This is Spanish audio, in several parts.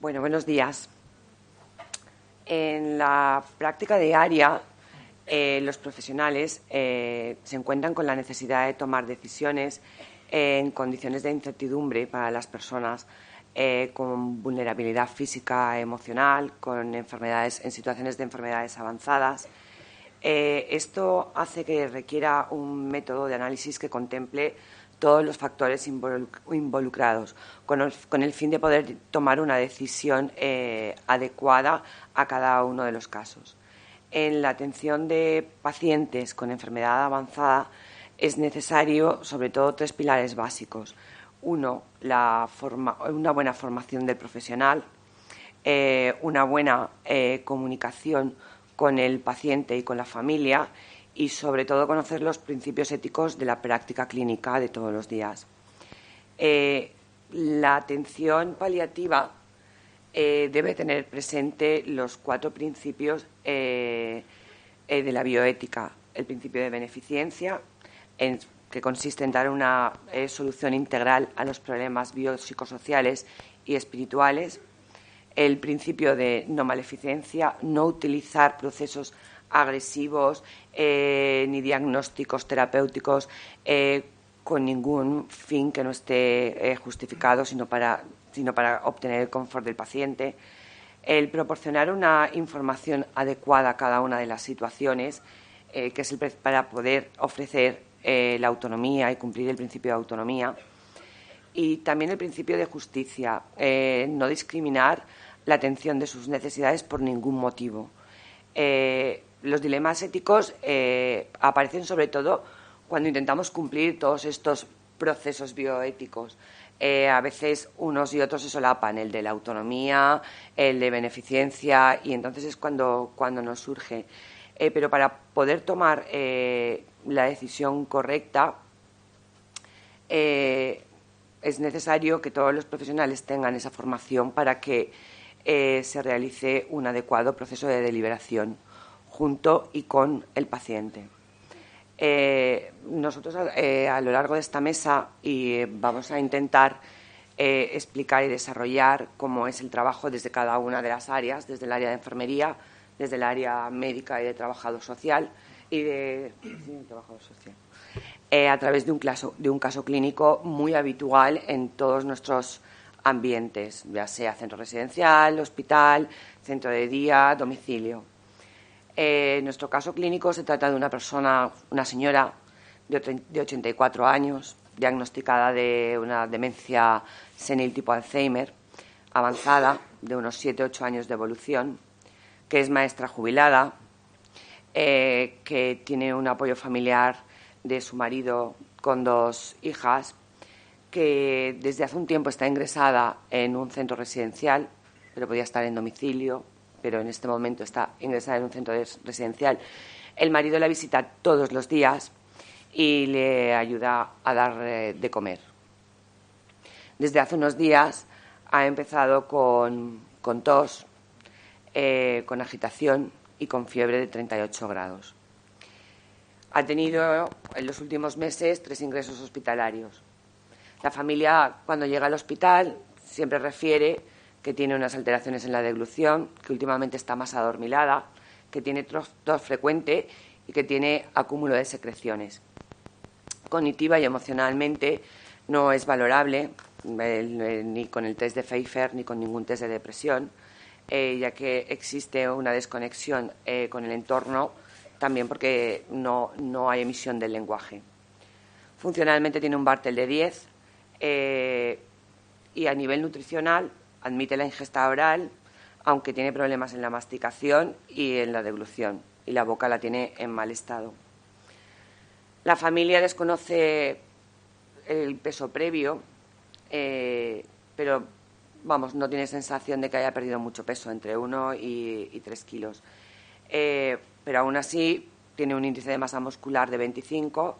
Bueno, buenos días. En la práctica diaria, los profesionales se encuentran con la necesidad de tomar decisiones en condiciones de incertidumbre para las personas con vulnerabilidad física, emocional, con enfermedades, en situaciones de enfermedades avanzadas. Esto hace que requiera un método de análisis que contemple todos los factores involucrados, con el fin de poder tomar una decisión adecuada a cada uno de los casos. En la atención de pacientes con enfermedad avanzada es necesario, sobre todo, tres pilares básicos. Uno, una buena formación del profesional, una buena comunicación con el paciente y con la familia y, sobre todo, conocer los principios éticos de la práctica clínica de todos los días. La atención paliativa debe tener presente los 4 principios de la bioética. El principio de beneficencia, que consiste en dar una solución integral a los problemas biopsicosociales y espirituales. El principio de no maleficencia, no utilizar procesos agresivos ni diagnósticos terapéuticos con ningún fin que no esté justificado, sino para obtener el confort del paciente. El proporcionar una información adecuada a cada una de las situaciones, que es para poder ofrecer la autonomía y cumplir el principio de autonomía. Y también el principio de justicia, no discriminar la atención de sus necesidades por ningún motivo. Los dilemas éticos aparecen sobre todo cuando intentamos cumplir todos estos procesos bioéticos. A veces unos y otros se solapan, el de la autonomía, el de beneficencia, y entonces es cuando nos surge. Pero para poder tomar la decisión correcta, es necesario que todos los profesionales tengan esa formación para que se realice un adecuado proceso de deliberación junto y con el paciente. Nosotros a lo largo de esta mesa vamos a intentar explicar y desarrollar cómo es el trabajo desde cada una de las áreas, desde el área de enfermería, desde el área médica y de trabajador social a través de un caso clínico muy habitual en todos nuestros ambientes, ya sea centro residencial, hospital, centro de día, domicilio. En nuestro caso clínico se trata de una señora de 84 años, diagnosticada de una demencia senil tipo Alzheimer avanzada, de unos 7-8 años de evolución, que es maestra jubilada, que tiene un apoyo familiar de su marido con 2 hijas, que desde hace un tiempo está ingresada en un centro residencial, pero podía estar en domicilio, pero en este momento está ingresada en un centro residencial. El marido la visita todos los días y le ayuda a dar de comer. Desde hace unos días ha empezado con tos, con agitación y con fiebre de 38 grados. Ha tenido en los últimos meses 3 ingresos hospitalarios. La familia, cuando llega al hospital, siempre refiere que tiene unas alteraciones en la deglución, que últimamente está más adormilada, que tiene tos frecuente y que tiene acúmulo de secreciones. Cognitiva y emocionalmente no es valorable, ni con el test de Pfeiffer ni con ningún test de depresión, ya que existe una desconexión con el entorno, también porque no hay emisión del lenguaje. Funcionalmente tiene un Bartel de 10 y a nivel nutricional admite la ingesta oral, aunque tiene problemas en la masticación y en la deglución, y la boca la tiene en mal estado. La familia desconoce el peso previo, pero no tiene sensación de que haya perdido mucho peso, entre 1 y 3 kilos. Pero aún así tiene un índice de masa muscular de 25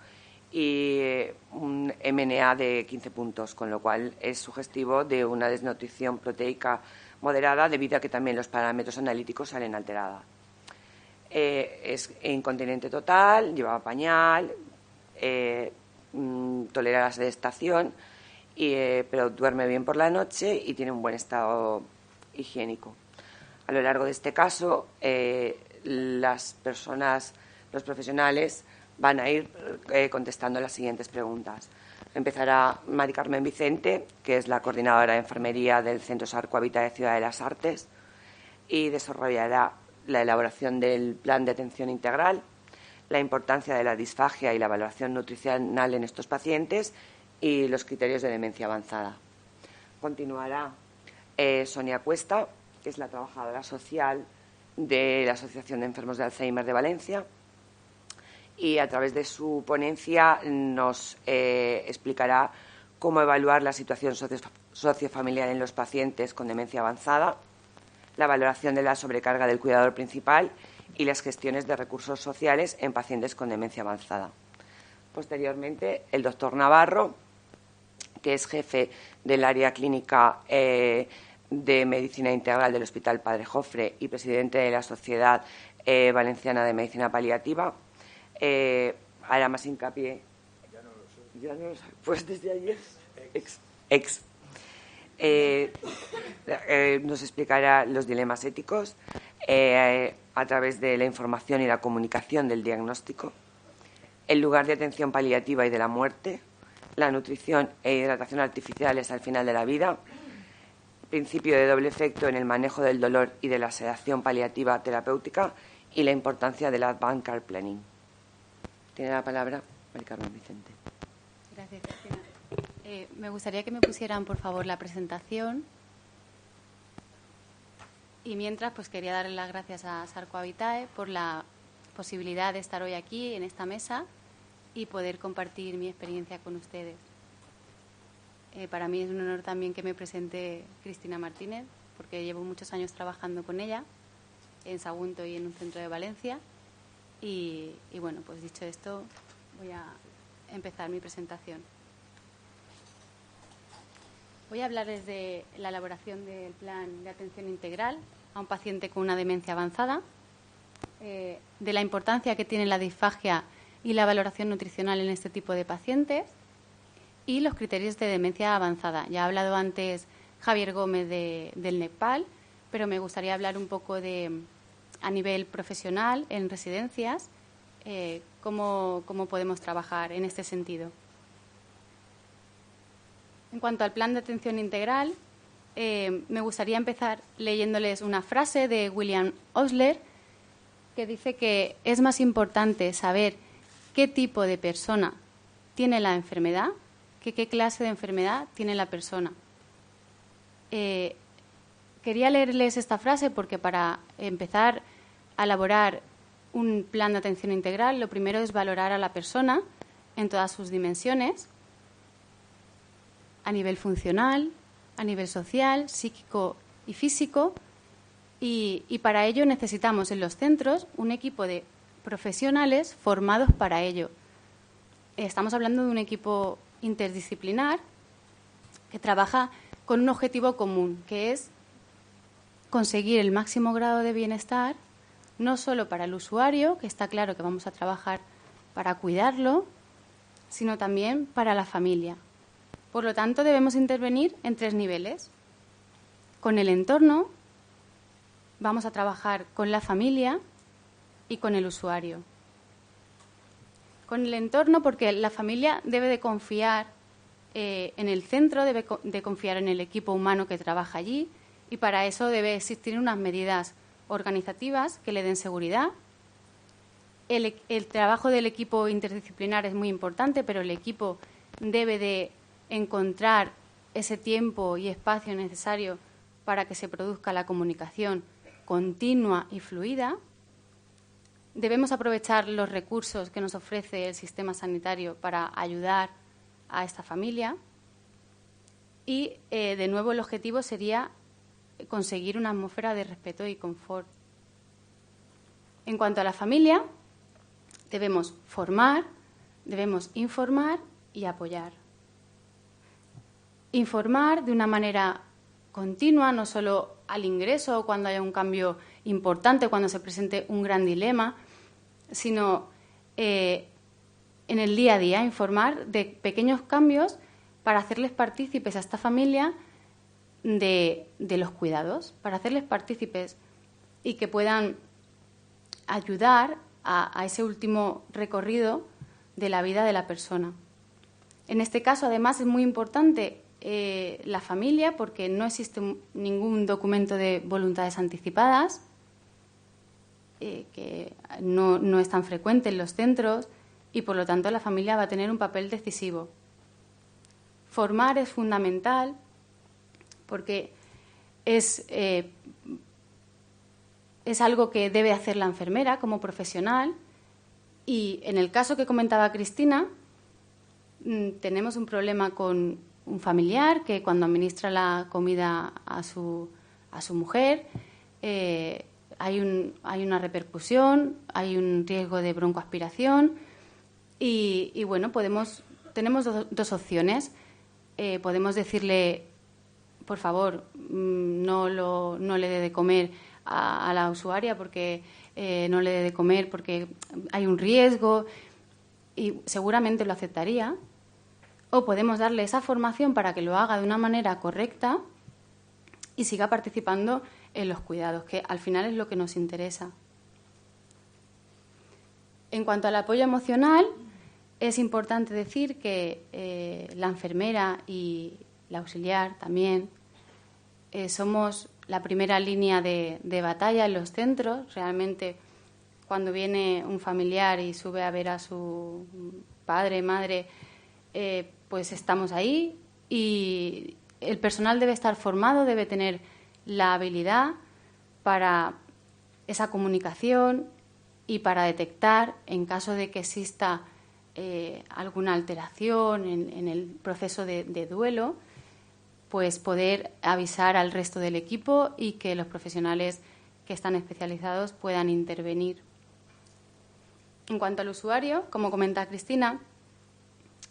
y un MNA de 15 puntos, con lo cual es sugestivo de una desnutrición proteica moderada, debido a que también los parámetros analíticos salen alterados. Es incontinente total, lleva pañal, tolera la sedestación, pero duerme bien por la noche y tiene un buen estado higiénico. A lo largo de este caso, los profesionales, van a ir contestando las siguientes preguntas. Empezará Mari Carmen Vicente, que es la coordinadora de enfermería del Centro Sarco Habitat de Ciudad de las Artes, y desarrollará la elaboración del plan de atención integral, la importancia de la disfagia y la valoración nutricional en estos pacientes y los criterios de demencia avanzada. Continuará Sonia Cuesta, que es la trabajadora social de la Asociación de Enfermos de Alzheimer de Valencia, y a través de su ponencia nos explicará cómo evaluar la situación sociofamiliar en los pacientes con demencia avanzada, la valoración de la sobrecarga del cuidador principal y las gestiones de recursos sociales en pacientes con demencia avanzada. Posteriormente, el doctor Navarro, que es jefe del área clínica de Medicina Integral del Hospital Padre Jofre y presidente de la Sociedad Valenciana de Medicina Paliativa, hará más hincapié. Ya no lo sé. Pues desde ayer. Nos explicará los dilemas éticos a través de la información y la comunicación del diagnóstico, el lugar de atención paliativa y de la muerte, la nutrición e hidratación artificiales al final de la vida, principio de doble efecto en el manejo del dolor y de la sedación paliativa terapéutica y la importancia del Advanced Care Planning. Tiene la palabra Mari Carmen Vicente. Gracias, Cristina. Me gustaría que me pusieran, por favor, la presentación. Y mientras, pues quería darle las gracias a Sarco Habitae por la posibilidad de estar hoy aquí, en esta mesa, y poder compartir mi experiencia con ustedes. Para mí es un honor también que me presente Cristina Martínez, porque llevo muchos años trabajando con ella en Sagunto y en un centro de Valencia. Y bueno, pues dicho esto, voy a empezar mi presentación. Voy a hablarles de la elaboración del plan de atención integral a un paciente con una demencia avanzada, de la importancia que tiene la disfagia y la valoración nutricional en este tipo de pacientes y los criterios de demencia avanzada. Ya ha hablado antes Javier Gómez del Nepal, pero me gustaría hablar un poco a nivel profesional, en residencias, cómo podemos trabajar en este sentido. En cuanto al plan de atención integral, me gustaría empezar leyéndoles una frase de William Osler que dice que es más importante saber qué tipo de persona tiene la enfermedad que qué clase de enfermedad tiene la persona. Quería leerles esta frase porque para empezar a elaborar un plan de atención integral, lo primero es valorar a la persona en todas sus dimensiones, a nivel funcional, a nivel social, psíquico y físico, y para ello necesitamos en los centros un equipo de profesionales formados para ello. Estamos hablando de un equipo interdisciplinar que trabaja con un objetivo común, que es conseguir el máximo grado de bienestar, no solo para el usuario, que está claro que vamos a trabajar para cuidarlo, sino también para la familia. Por lo tanto, debemos intervenir en 3 niveles. Con el entorno, vamos a trabajar con la familia y con el usuario. Con el entorno, porque la familia debe de confiar en el centro, debe de confiar en el equipo humano que trabaja allí, y para eso debe existir unas medidas organizativas que le den seguridad. El trabajo del equipo interdisciplinar es muy importante, pero el equipo debe de encontrar ese tiempo y espacio necesario para que se produzca la comunicación continua y fluida. Debemos aprovechar los recursos que nos ofrece el sistema sanitario para ayudar a esta familia. Y, de nuevo, el objetivo sería conseguir una atmósfera de respeto y confort. En cuanto a la familia, debemos formar, debemos informar y apoyar. Informar de una manera continua, no solo al ingreso o cuando haya un cambio importante, cuando se presente un gran dilema, sino en el día a día, informar de pequeños cambios para hacerles partícipes a esta familia de los cuidados, para hacerles partícipes y que puedan ayudar a ese último recorrido de la vida de la persona. En este caso, además, es muy importante la familia, porque no existe ningún documento de voluntades anticipadas, que no es tan frecuente en los centros, y por lo tanto la familia va a tener un papel decisivo. Formar es fundamental porque es algo que debe hacer la enfermera como profesional, y en el caso que comentaba Cristina, tenemos un problema con un familiar que cuando administra la comida a su mujer hay una repercusión, hay un riesgo de broncoaspiración y bueno, tenemos dos opciones. Podemos decirle, por favor, no le dé de comer a la usuaria porque no le dé de comer porque hay un riesgo, y seguramente lo aceptaría. O podemos darle esa formación para que lo haga de una manera correcta y siga participando en los cuidados, que al final es lo que nos interesa. En cuanto al apoyo emocional, es importante decir que la enfermera y la auxiliar también somos la primera línea de batalla en los centros. Realmente, cuando viene un familiar y sube a ver a su padre, madre, pues estamos ahí, y el personal debe estar formado, debe tener la habilidad para esa comunicación y para detectar, en caso de que exista alguna alteración en el proceso de duelo, pues poder avisar al resto del equipo y que los profesionales que están especializados puedan intervenir. En cuanto al usuario, como comenta Cristina,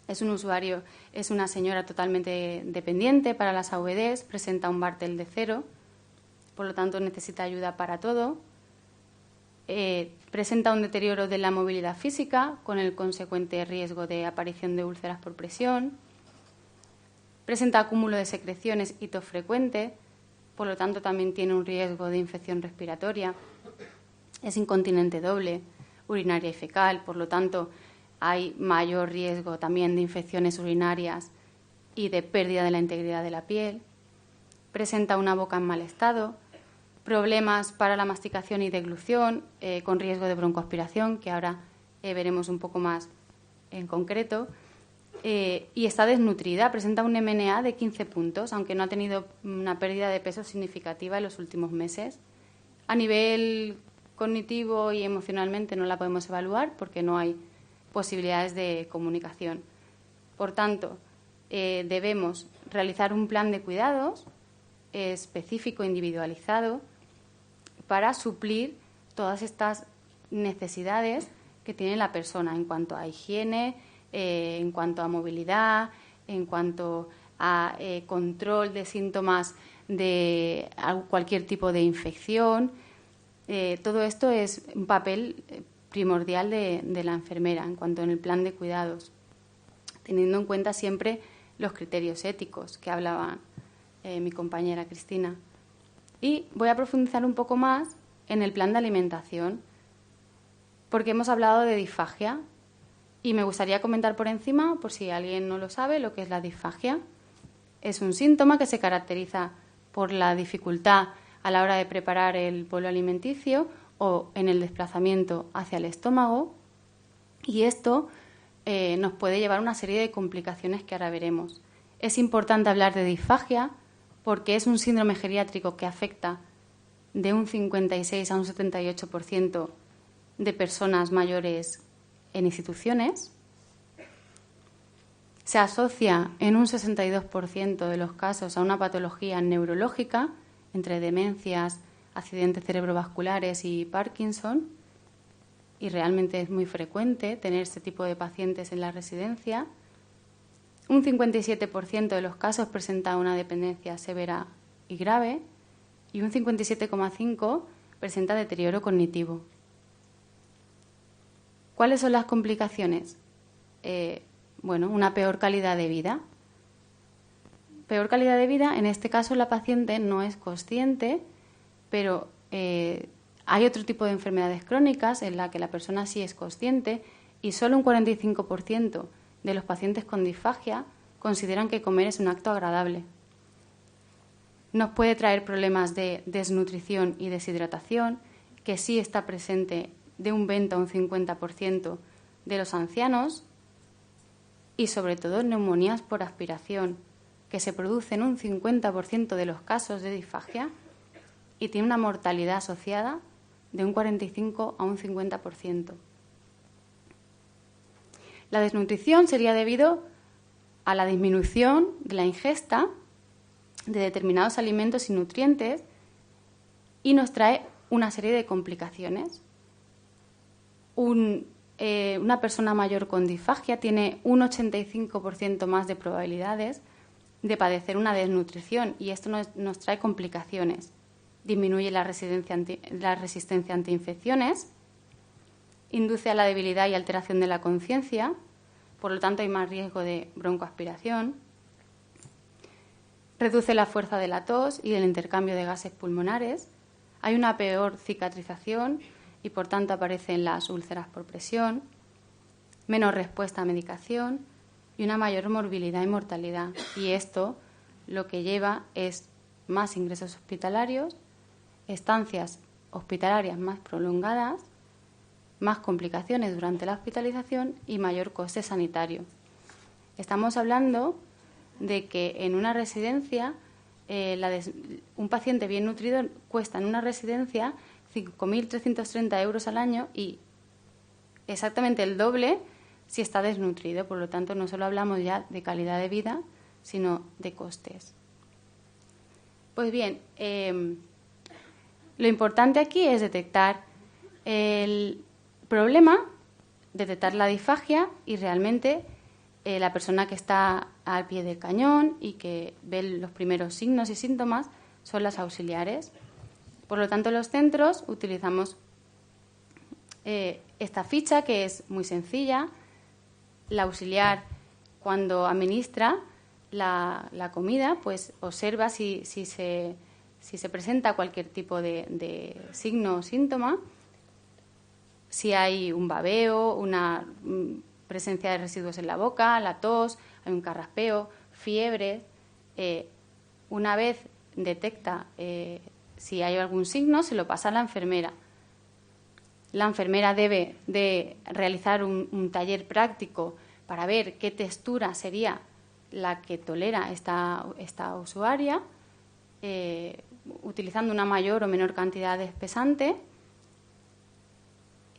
es una señora totalmente dependiente para las AVDs, presenta un Bartel de 0, por lo tanto necesita ayuda para todo. Presenta un deterioro de la movilidad física con el consecuente riesgo de aparición de úlceras por presión. Presenta acúmulo de secreciones y tos frecuente, por lo tanto también tiene un riesgo de infección respiratoria. Es incontinente doble, urinaria y fecal, por lo tanto hay mayor riesgo también de infecciones urinarias y de pérdida de la integridad de la piel. Presenta una boca en mal estado, problemas para la masticación y deglución, con riesgo de broncoaspiración, que ahora veremos un poco más en concreto, y está desnutrida, presenta un MNA de 15 puntos, aunque no ha tenido una pérdida de peso significativa en los últimos meses. A nivel cognitivo y emocionalmente no la podemos evaluar porque no hay posibilidades de comunicación. Por tanto, debemos realizar un plan de cuidados específico, individualizado, para suplir todas estas necesidades que tiene la persona en cuanto a higiene, en cuanto a movilidad, en cuanto a control de síntomas de cualquier tipo de infección. Todo esto es un papel primordial de la enfermera en cuanto en el plan de cuidados, teniendo en cuenta siempre los criterios éticos que hablaba mi compañera Cristina. Y voy a profundizar un poco más en el plan de alimentación, porque hemos hablado de disfagia y me gustaría comentar por encima, por si alguien no lo sabe, lo que es la disfagia. Es un síntoma que se caracteriza por la dificultad a la hora de preparar el bolo alimenticio o en el desplazamiento hacia el estómago, y esto nos puede llevar a una serie de complicaciones que ahora veremos. Es importante hablar de disfagia porque es un síndrome geriátrico que afecta de un 56 a un 78% de personas mayores en instituciones. Se asocia en un 62% de los casos a una patología neurológica, entre demencias, accidentes cerebrovasculares y Parkinson, y realmente es muy frecuente tener este tipo de pacientes en la residencia. Un 57% de los casos presenta una dependencia severa y grave, y un 57,5% presenta deterioro cognitivo. ¿Cuáles son las complicaciones? Una peor calidad de vida. peor calidad de vida, en este caso la paciente no es consciente, pero hay otro tipo de enfermedades crónicas en la que la persona sí es consciente y solo un 45% de los pacientes con disfagia consideran que comer es un acto agradable. Nos puede traer problemas de desnutrición y deshidratación, que sí está presente de un 20 a un 50% de los ancianos, y sobre todo neumonías por aspiración, que se producen en un 50% de los casos de disfagia y tiene una mortalidad asociada de un 45 a un 50%. La desnutrición sería debido a la disminución de la ingesta de determinados alimentos y nutrientes y nos trae una serie de complicaciones. Una persona mayor con disfagia tiene un 85% más de probabilidades de padecer una desnutrición y esto nos trae complicaciones. Disminuye la resistencia ante infecciones, induce a la debilidad y alteración de la conciencia, por lo tanto hay más riesgo de broncoaspiración, reduce la fuerza de la tos y el intercambio de gases pulmonares, hay una peor cicatrización y por tanto aparecen las úlceras por presión, menos respuesta a medicación y una mayor morbilidad y mortalidad. Y esto lo que lleva es más ingresos hospitalarios, estancias hospitalarias más prolongadas, más complicaciones durante la hospitalización y mayor coste sanitario. Estamos hablando de que en una residencia un paciente bien nutrido cuesta en una residencia 5.330 euros al año y exactamente el doble si está desnutrido. Por lo tanto, no solo hablamos ya de calidad de vida, sino de costes. Pues bien, lo importante aquí es detectar el problema, detectar la disfagia y realmente la persona que está al pie del cañón y que ve los primeros signos y síntomas son las auxiliares. Por lo tanto, los centros utilizamos esta ficha que es muy sencilla. La auxiliar, cuando administra la comida, pues observa si se presenta cualquier tipo de signo o síntoma, si hay un babeo, una presencia de residuos en la boca, la tos, hay un carraspeo, fiebre. Una vez detecta si hay algún signo, se lo pasa a la enfermera. La enfermera debe de realizar un taller práctico para ver qué textura sería la que tolera esta usuaria, utilizando una mayor o menor cantidad de espesante.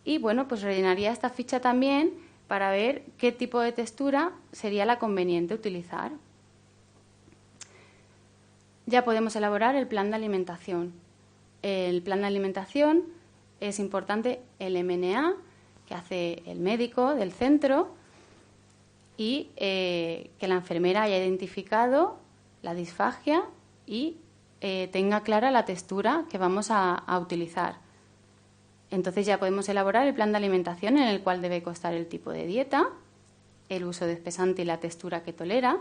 Y bueno, pues rellenaría esta ficha también para ver qué tipo de textura sería la conveniente utilizar. Ya podemos elaborar el plan de alimentación. El plan de alimentación es importante el MNA, que hace el médico del centro, y que la enfermera haya identificado la disfagia y tenga clara la textura que vamos a utilizar. Entonces ya podemos elaborar el plan de alimentación en el cual debe constar el tipo de dieta, el uso de espesante y la textura que tolera,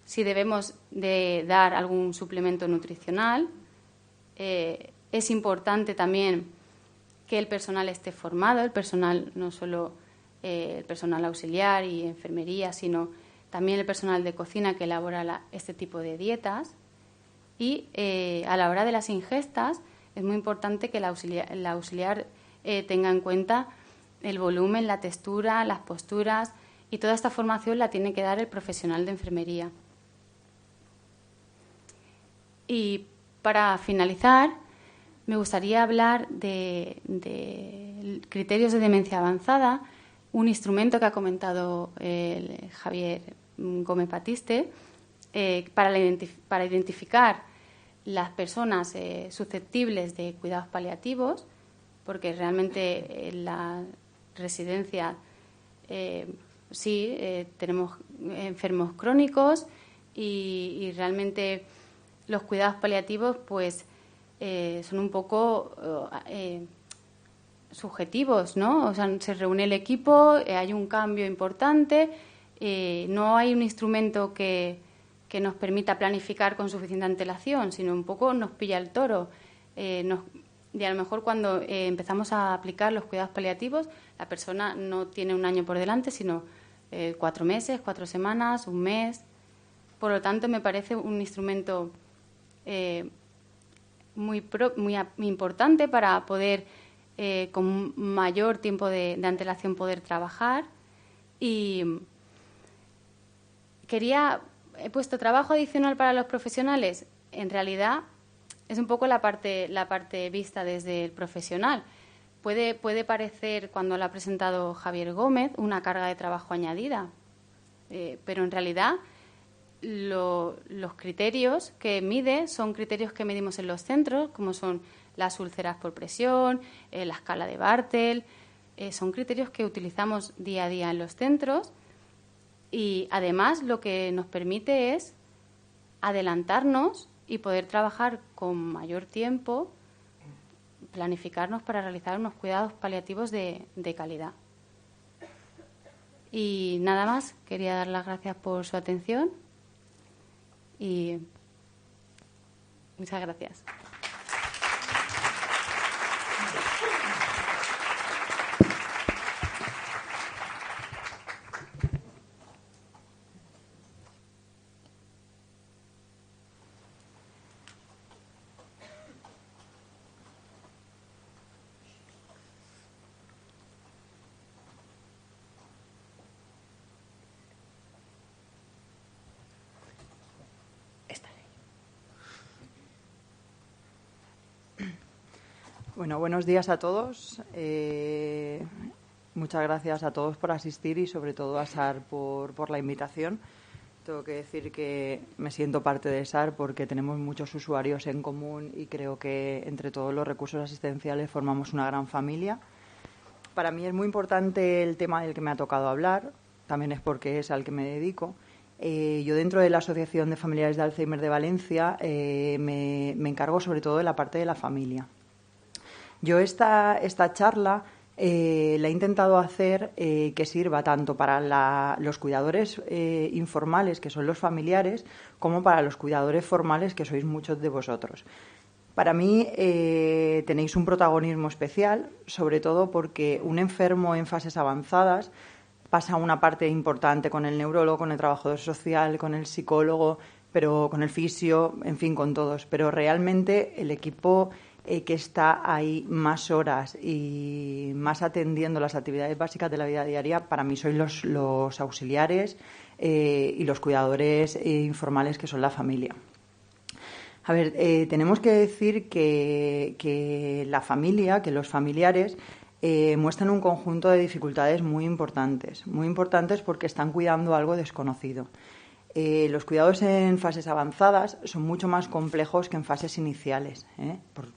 si debemos de dar algún suplemento nutricional. Es importante también que el personal esté formado, el personal no solo el personal auxiliar y enfermería, sino también el personal de cocina que elabora este tipo de dietas. Y a la hora de las ingestas es muy importante que el auxiliar tenga en cuenta el volumen, la textura, las posturas, y toda esta formación la tiene que dar el profesional de enfermería. Y para finalizar, me gustaría hablar de criterios de demencia avanzada, un instrumento que ha comentado Javier Gómez Batiste, para identificar las personas susceptibles de cuidados paliativos, porque realmente en la residencia tenemos enfermos crónicos y realmente los cuidados paliativos pues son un poco subjetivos, ¿no? O sea, se reúne el equipo, hay un cambio importante, no hay un instrumento que que nos permita planificar con suficiente antelación, sino un poco nos pilla el toro. Y a lo mejor cuando empezamos a aplicar los cuidados paliativos, la persona no tiene un año por delante, sino 4 meses, 4 semanas, un mes. Por lo tanto, me parece un instrumento muy importante para poder, con mayor tiempo de antelación, poder trabajar. Y he puesto trabajo adicional para los profesionales. En realidad, es un poco la parte vista desde el profesional. Puede parecer, cuando lo ha presentado Javier Gómez, una carga de trabajo añadida, pero en realidad los criterios que mide son criterios que medimos en los centros, como son las úlceras por presión, la escala de Bartel. Son criterios que utilizamos día a día en los centros y además lo que nos permite es adelantarnos y poder trabajar con mayor tiempo, planificarnos para realizar unos cuidados paliativos de calidad. Y nada más, quería dar las gracias por su atención y muchas gracias. Bueno, buenos días a todos. Muchas gracias a todos por asistir y sobre todo a SAR por la invitación. Tengo que decir que me siento parte de SAR porque tenemos muchos usuarios en común y creo que entre todos los recursos asistenciales formamos una gran familia. Para mí es muy importante el tema del que me ha tocado hablar, también es porque es al que me dedico. Yo dentro de la Asociación de Familiares de Alzheimer de Valencia me encargo sobre todo de la parte de la familia. Yo esta charla la he intentado hacer que sirva tanto para los cuidadores informales, que son los familiares, como para los cuidadores formales, que sois muchos de vosotros. Para mí tenéis un protagonismo especial, sobre todo porque un enfermo en fases avanzadas pasa una parte importante con el neurólogo, con el trabajador social, con el psicólogo, pero con el fisio, en fin, con todos. Pero realmente el equipo que está ahí más horas y más atendiendo las actividades básicas de la vida diaria, para mí sois los auxiliares y los cuidadores informales, que son la familia. A ver, tenemos que decir que la familia, que los familiares muestran un conjunto de dificultades muy importantes porque están cuidando algo desconocido. Los cuidados en fases avanzadas son mucho más complejos que en fases iniciales, por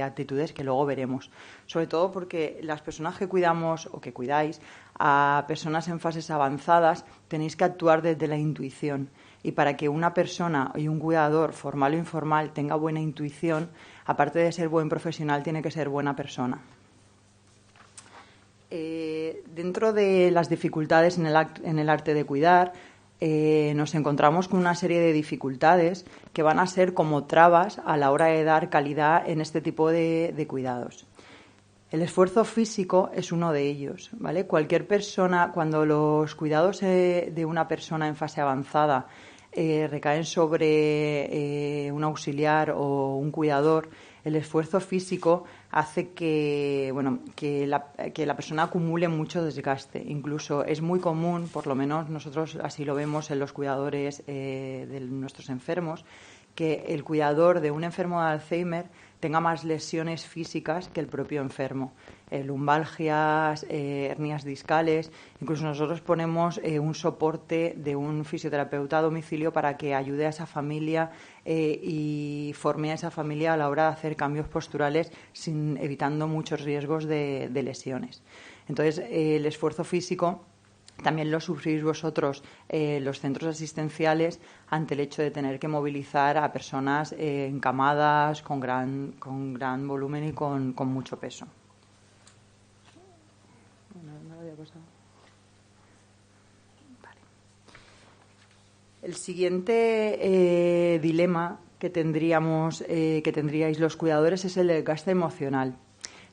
actitudes que luego veremos. Sobre todo porque las personas que cuidamos o que cuidáis a personas en fases avanzadas tenéis que actuar desde la intuición. Y para que una persona y un cuidador, formal o informal, tenga buena intuición, aparte de ser buen profesional, tiene que ser buena persona. Dentro de las dificultades en el arte de cuidar, nos encontramos con una serie de dificultades que van a ser como trabas a la hora de dar calidad en este tipo de cuidados. El esfuerzo físico es uno de ellos, ¿vale? Cualquier persona, cuando los cuidados de una persona en fase avanzada recaen sobre un auxiliar o un cuidador, el esfuerzo físico hace que la persona acumule mucho desgaste. Incluso es muy común, por lo menos nosotros así lo vemos en los cuidadores de nuestros enfermos, que el cuidador de un enfermo de Alzheimer tenga más lesiones físicas que el propio enfermo. Lumbalgias, hernias discales. Incluso nosotros ponemos un soporte de un fisioterapeuta a domicilio para que ayude a esa familia y forme a esa familia a la hora de hacer cambios posturales, evitando muchos riesgos de lesiones. Entonces, el esfuerzo físico también lo sufrís vosotros, los centros asistenciales, ante el hecho de tener que movilizar a personas encamadas, con gran volumen y con mucho peso. No lo había pasado. Vale. El siguiente dilema que tendríais los cuidadores es el del gasto emocional.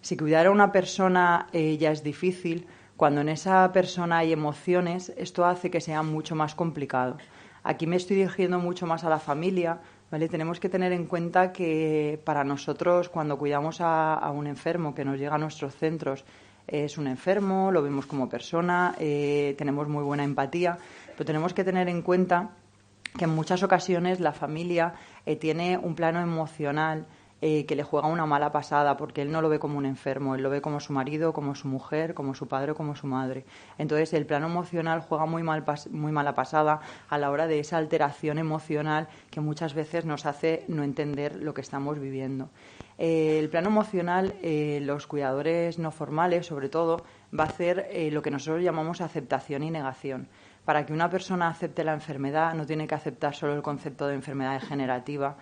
Si cuidar a una persona ya es difícil, cuando en esa persona hay emociones, esto hace que sea mucho más complicado. Aquí me estoy dirigiendo mucho más a la familia, ¿vale? Tenemos que tener en cuenta que para nosotros, cuando cuidamos a un enfermo que nos llega a nuestros centros, es un enfermo, lo vemos como persona, tenemos muy buena empatía, pero tenemos que tener en cuenta que en muchas ocasiones la familia tiene un plano emocional que le juega una mala pasada, porque él no lo ve como un enfermo, él lo ve como su marido, como su mujer, como su padre o como su madre. Entonces el plano emocional juega muy mala pasada a la hora de esa alteración emocional que muchas veces nos hace no entender lo que estamos viviendo. El plano emocional, los cuidadores no formales, sobre todo, va a hacer lo que nosotros llamamos aceptación y negación. Para que una persona acepte la enfermedad, no tiene que aceptar solo el concepto de enfermedad degenerativa,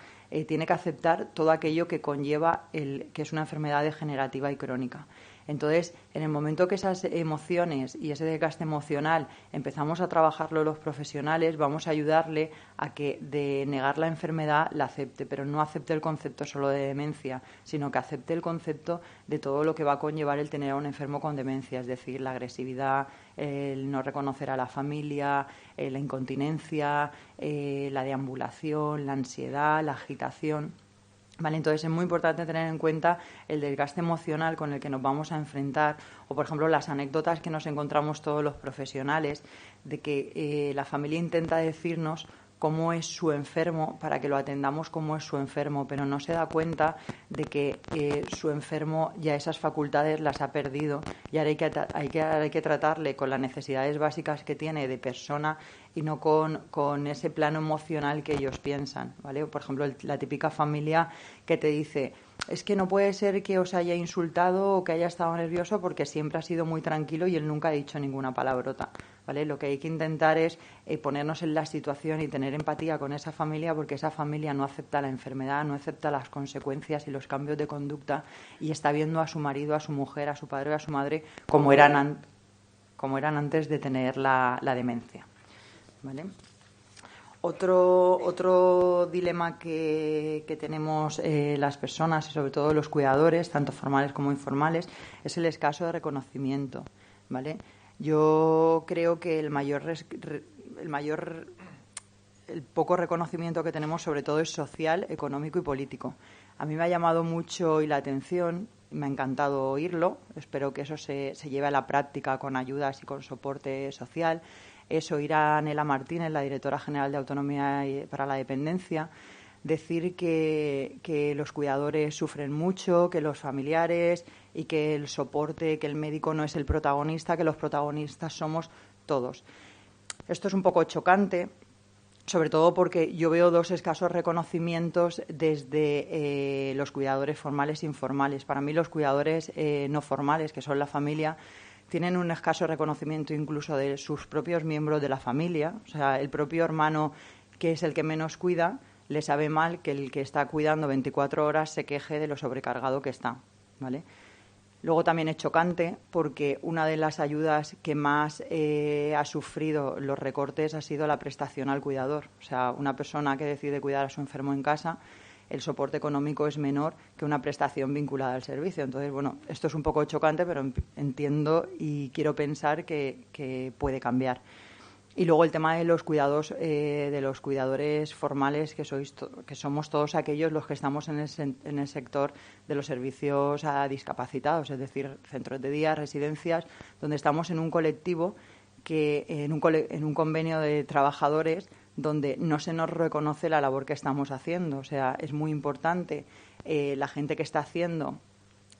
tiene que aceptar todo aquello que conlleva que es una enfermedad degenerativa y crónica. Entonces, en el momento que esas emociones y ese desgaste emocional empezamos a trabajarlo los profesionales, vamos a ayudarle a que de negar la enfermedad la acepte, pero no acepte el concepto solo de demencia, sino que acepte el concepto de todo lo que va a conllevar el tener a un enfermo con demencia, es decir, la agresividad, el no reconocer a la familia, la incontinencia, la deambulación, la ansiedad, la agitación. Vale, entonces es muy importante tener en cuenta el desgaste emocional con el que nos vamos a enfrentar o, por ejemplo, las anécdotas que nos encontramos todos los profesionales de que la familia intenta decirnos cómo es su enfermo para que lo atendamos como es su enfermo, pero no se da cuenta de que su enfermo ya esas facultades las ha perdido y ahora hay que tratarle con las necesidades básicas que tiene de persona y no con ese plano emocional que ellos piensan, ¿vale? Por ejemplo, la típica familia que te dice: es que no puede ser que os haya insultado o que haya estado nervioso porque siempre ha sido muy tranquilo y él nunca ha dicho ninguna palabrota, ¿vale? Lo que hay que intentar es ponernos en la situación y tener empatía con esa familia, porque esa familia no acepta la enfermedad, no acepta las consecuencias y los cambios de conducta y está viendo a su marido, a su mujer, a su padre o a su madre como eran antes de tener la demencia, ¿vale? Otro dilema que tenemos las personas y sobre todo los cuidadores, tanto formales como informales, es el escaso de reconocimiento, ¿vale? Yo creo que el poco reconocimiento que tenemos sobre todo es social, económico y político. A mí me ha llamado mucho la atención, me ha encantado oírlo, espero que eso se lleve a la práctica con ayudas y con soporte social. Es oír a Nela Martínez, la directora general de Autonomía para la Dependencia, decir que los cuidadores sufren mucho, que los familiares y que el soporte, que el médico no es el protagonista, que los protagonistas somos todos. Esto es un poco chocante, sobre todo porque yo veo dos escasos reconocimientos desde los cuidadores formales e informales. Para mí los cuidadores no formales, que son la familia, tienen un escaso reconocimiento incluso de sus propios miembros de la familia. O sea, el propio hermano, que es el que menos cuida, le sabe mal que el que está cuidando 24 horas se queje de lo sobrecargado que está, ¿vale? Luego también es chocante porque una de las ayudas que más ha sufrido los recortes ha sido la prestación al cuidador. O sea, una persona que decide cuidar a su enfermo en casa, el soporte económico es menor que una prestación vinculada al servicio. Entonces, bueno, esto es un poco chocante, pero entiendo y quiero pensar que puede cambiar. Y luego el tema de los cuidados, de los cuidadores formales, que somos todos aquellos los que estamos en el sector de los servicios a discapacitados, es decir, centros de día, residencias, donde estamos en un colectivo en un convenio de trabajadores donde no se nos reconoce la labor que estamos haciendo. O sea, es muy importante la gente que está haciendo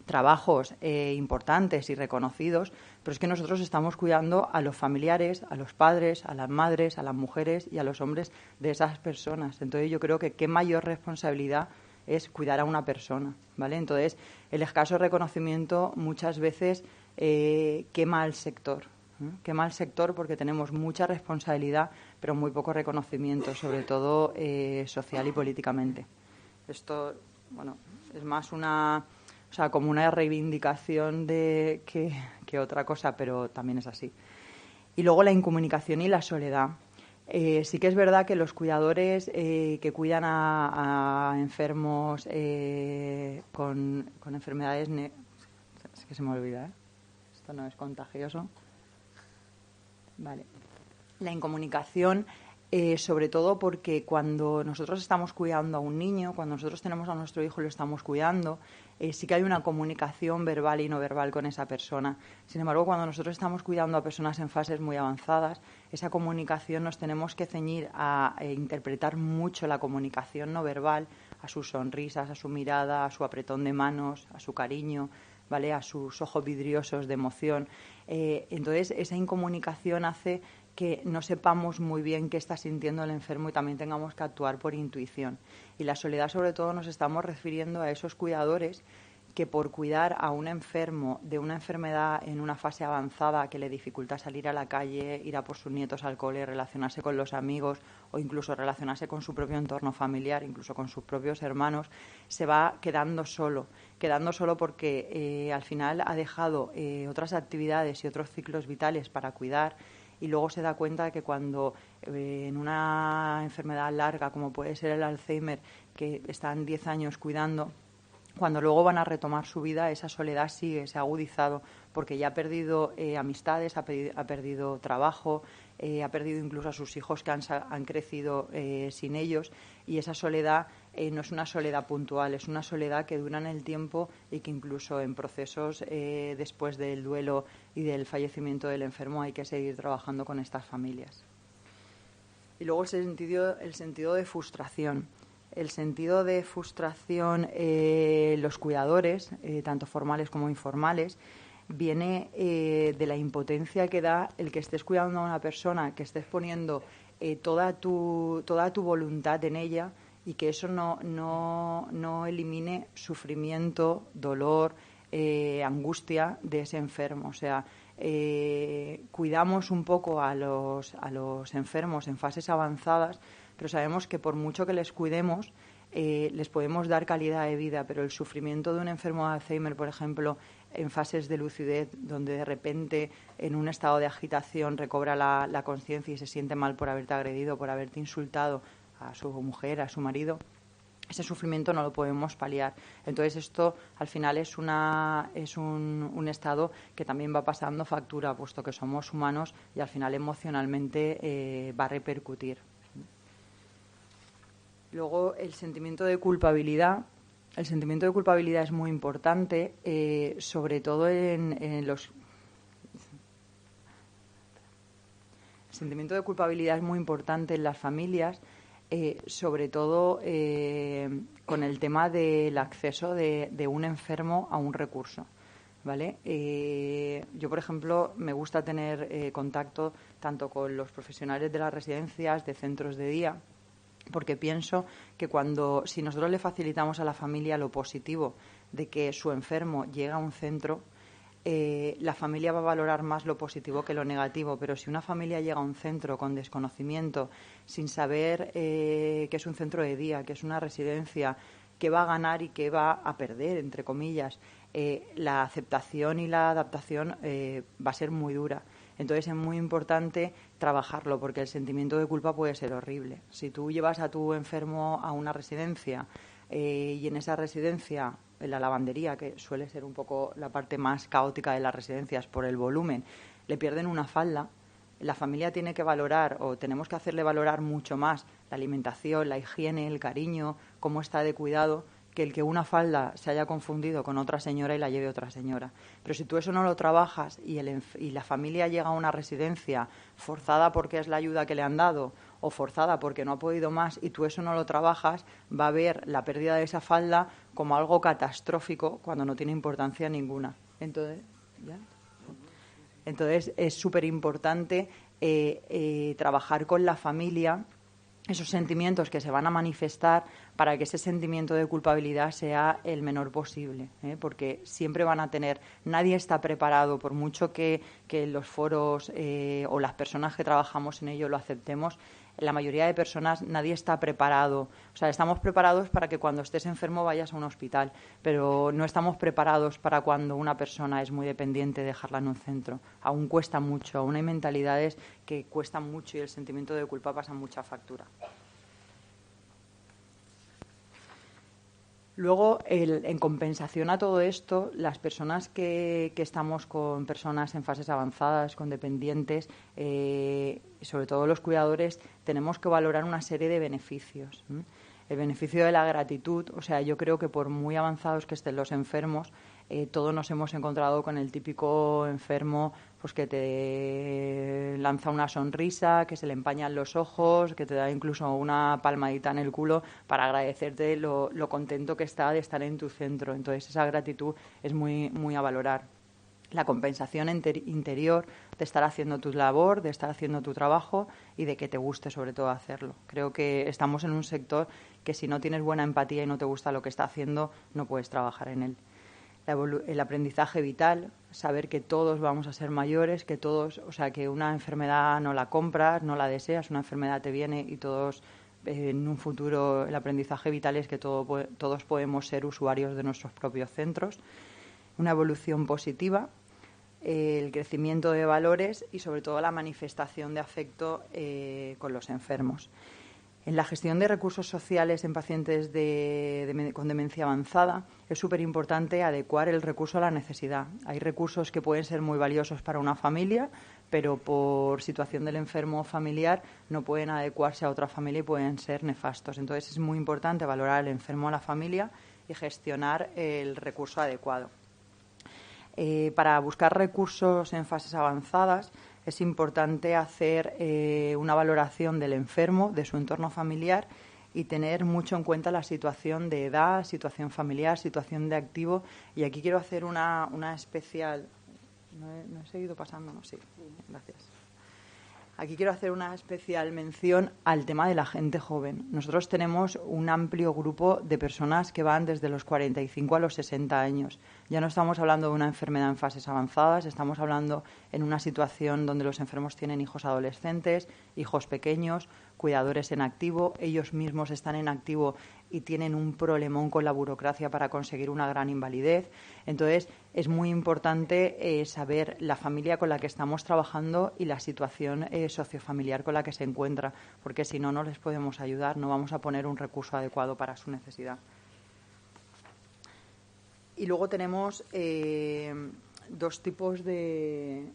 trabajos importantes y reconocidos, pero es que nosotros estamos cuidando a los familiares, a los padres, a las madres, a las mujeres y a los hombres de esas personas. Entonces yo creo que qué mayor responsabilidad es cuidar a una persona, ¿vale? Entonces el escaso reconocimiento muchas veces quema al sector. Quema al sector porque tenemos mucha responsabilidad, pero muy poco reconocimiento, sobre todo social y políticamente. Esto, bueno, es más como una reivindicación que otra cosa, pero también es así. Y luego la incomunicación y la soledad. Sí que es verdad que los cuidadores que cuidan a enfermos con enfermedades... Es que se me olvida, ¿eh? Esto no es contagioso. Vale. La incomunicación, sobre todo porque cuando nosotros estamos cuidando a un niño, cuando nosotros tenemos a nuestro hijo y lo estamos cuidando, sí que hay una comunicación verbal y no verbal con esa persona. Sin embargo, cuando nosotros estamos cuidando a personas en fases muy avanzadas, esa comunicación nos tenemos que ceñir a interpretar mucho la comunicación no verbal, a sus sonrisas, a su mirada, a su apretón de manos, a su cariño, ¿vale? A sus ojos vidriosos de emoción. Entonces, esa incomunicación hace que no sepamos muy bien qué está sintiendo el enfermo y también tengamos que actuar por intuición. Y la soledad, sobre todo, nos estamos refiriendo a esos cuidadores que por cuidar a un enfermo de una enfermedad en una fase avanzada que le dificulta salir a la calle, ir a por sus nietos al cole, relacionarse con los amigos o incluso relacionarse con su propio entorno familiar, incluso con sus propios hermanos, se va quedando solo porque al final ha dejado otras actividades y otros ciclos vitales para cuidar y luego se da cuenta de que cuando en una enfermedad larga como puede ser el Alzheimer, que están 10 años cuidando, cuando luego van a retomar su vida, esa soledad sigue, se ha agudizado, porque ya ha perdido amistades, ha perdido trabajo, ha perdido incluso a sus hijos que han crecido sin ellos, y esa soledad no es una soledad puntual, es una soledad que dura en el tiempo y que incluso en procesos después del duelo y del fallecimiento del enfermo hay que seguir trabajando con estas familias. Y luego el sentido de frustración. El sentido de frustración, los cuidadores, tanto formales como informales, viene de la impotencia que da el que estés cuidando a una persona, que estés poniendo toda tu voluntad en ella y que eso no elimine sufrimiento, dolor, angustia de ese enfermo. O sea, cuidamos un poco a los enfermos en fases avanzadas, pero sabemos que por mucho que les cuidemos, les podemos dar calidad de vida, pero el sufrimiento de un enfermo de Alzheimer, por ejemplo, en fases de lucidez, donde de repente en un estado de agitación recobra la conciencia y se siente mal por haberte agredido, por haberte insultado a su mujer, a su marido, ese sufrimiento no lo podemos paliar. Entonces esto al final es un estado que también va pasando factura, puesto que somos humanos y al final emocionalmente va a repercutir. Luego el sentimiento de culpabilidad. El sentimiento de culpabilidad es muy importante, sobre todo en los... El sentimiento de culpabilidad es muy importante en las familias, sobre todo con el tema del acceso de un enfermo a un recurso, ¿vale? Yo, por ejemplo, me gusta tener contacto tanto con los profesionales de las residencias, de centros de día, porque pienso que si nosotros le facilitamos a la familia lo positivo de que su enfermo llega a un centro, la familia va a valorar más lo positivo que lo negativo. Pero si una familia llega a un centro con desconocimiento, sin saber que es un centro de día, que es una residencia, qué va a ganar y qué va a perder, entre comillas, la aceptación y la adaptación va a ser muy dura. Entonces es muy importante trabajarlo, porque el sentimiento de culpa puede ser horrible. Si tú llevas a tu enfermo a una residencia y en esa residencia, en la lavandería, que suele ser un poco la parte más caótica de las residencias por el volumen, le pierden una falda, la familia tiene que valorar, o tenemos que hacerle valorar mucho más la alimentación, la higiene, el cariño, cómo está de cuidado, que el que una falda se haya confundido con otra señora y la lleve otra señora. Pero si tú eso no lo trabajas y la familia llega a una residencia forzada porque es la ayuda que le han dado o forzada porque no ha podido más, y tú eso no lo trabajas, va a ver la pérdida de esa falda como algo catastrófico cuando no tiene importancia ninguna. Entonces es súper importante trabajar con la familia esos sentimientos que se van a manifestar para que ese sentimiento de culpabilidad sea el menor posible, porque siempre van a tener, nadie está preparado, por mucho que los foros o las personas que trabajamos en ello lo aceptemos, la mayoría de personas nadie está preparado. O sea, estamos preparados para que cuando estés enfermo vayas a un hospital, pero no estamos preparados para cuando una persona es muy dependiente dejarla en un centro. Aún cuesta mucho, aún hay mentalidades que cuestan mucho y el sentimiento de culpa pasa mucha factura. Luego, en compensación a todo esto, las personas que estamos con personas en fases avanzadas, con dependientes, sobre todo los cuidadores, tenemos que valorar una serie de beneficios. El beneficio de la gratitud, o sea, yo creo que por muy avanzados que estén los enfermos, todos nos hemos encontrado con el típico enfermo pues que te lanza una sonrisa, que se le empañan los ojos, que te da incluso una palmadita en el culo para agradecerte lo contento que está de estar en tu centro. Entonces esa gratitud es muy, muy a valorar. La compensación interior de estar haciendo tu labor, de estar haciendo tu trabajo y de que te guste sobre todo hacerlo. Creo que estamos en un sector que si no tienes buena empatía y no te gusta lo que está haciendo, no puedes trabajar en él. El aprendizaje vital, saber que todos vamos a ser mayores, que todos, o sea, que una enfermedad no la compras, no la deseas, una enfermedad te viene y todos en un futuro el aprendizaje vital es que todos podemos ser usuarios de nuestros propios centros. Una evolución positiva, el crecimiento de valores y sobre todo la manifestación de afecto con los enfermos. En la gestión de recursos sociales en pacientes con demencia avanzada es súper importante adecuar el recurso a la necesidad. Hay recursos que pueden ser muy valiosos para una familia, pero por situación del enfermo familiar no pueden adecuarse a otra familia y pueden ser nefastos. Entonces es muy importante valorar al enfermo a la familia y gestionar el recurso adecuado. Para buscar recursos en fases avanzadas es importante hacer una valoración del enfermo, de su entorno familiar y tener mucho en cuenta la situación de edad, situación familiar, situación de activo. Y aquí quiero hacer una especial... ¿No he seguido pasando? No, sí. Gracias. Aquí quiero hacer una especial mención al tema de la gente joven. Nosotros tenemos un amplio grupo de personas que van desde los 45 a los 60 años. Ya no estamos hablando de una enfermedad en fases avanzadas, estamos hablando en una situación donde los enfermos tienen hijos adolescentes, hijos pequeños, cuidadores en activo, ellos mismos están en activo y tienen un problemón con la burocracia para conseguir una gran invalidez. Entonces, es muy importante saber la familia con la que estamos trabajando y la situación sociofamiliar con la que se encuentra, porque si no, no les podemos ayudar, no vamos a poner un recurso adecuado para su necesidad. Y luego tenemos dos tipos el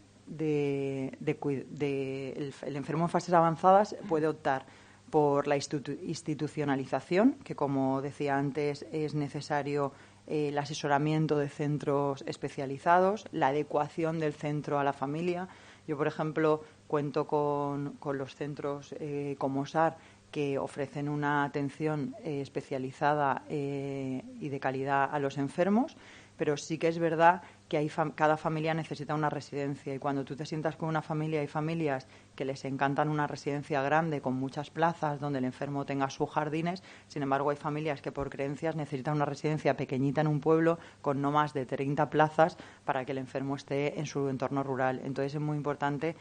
enfermo en fases avanzadas puede optar por la institucionalización, que como decía antes es necesario el asesoramiento de centros especializados, la adecuación del centro a la familia. Yo, por ejemplo, cuento con los centros como SAR que ofrecen una atención especializada y de calidad a los enfermos, pero sí que es verdad que cada familia necesita una residencia y cuando tú te sientas con una familia, hay familias que les encantan una residencia grande con muchas plazas donde el enfermo tenga sus jardines, sin embargo hay familias que por creencias necesitan una residencia pequeñita en un pueblo con no más de 30 plazas para que el enfermo esté en su entorno rural. Entonces es muy importante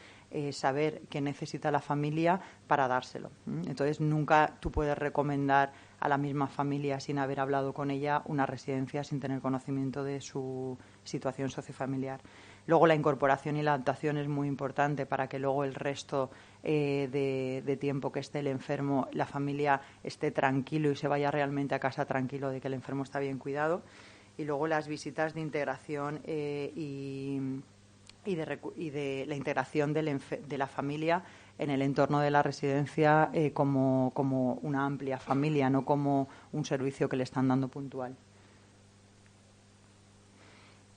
saber qué necesita la familia para dárselo. Entonces nunca tú puedes recomendar a la misma familia sin haber hablado con ella una residencia sin tener conocimiento de su situación sociofamiliar. Luego la incorporación y la adaptación es muy importante para que luego el resto de tiempo que esté el enfermo, la familia esté tranquilo y se vaya realmente a casa tranquilo de que el enfermo está bien cuidado. Y luego las visitas de integración y de la integración de la familia en el entorno de la residencia como una amplia familia, no como un servicio que le están dando puntual.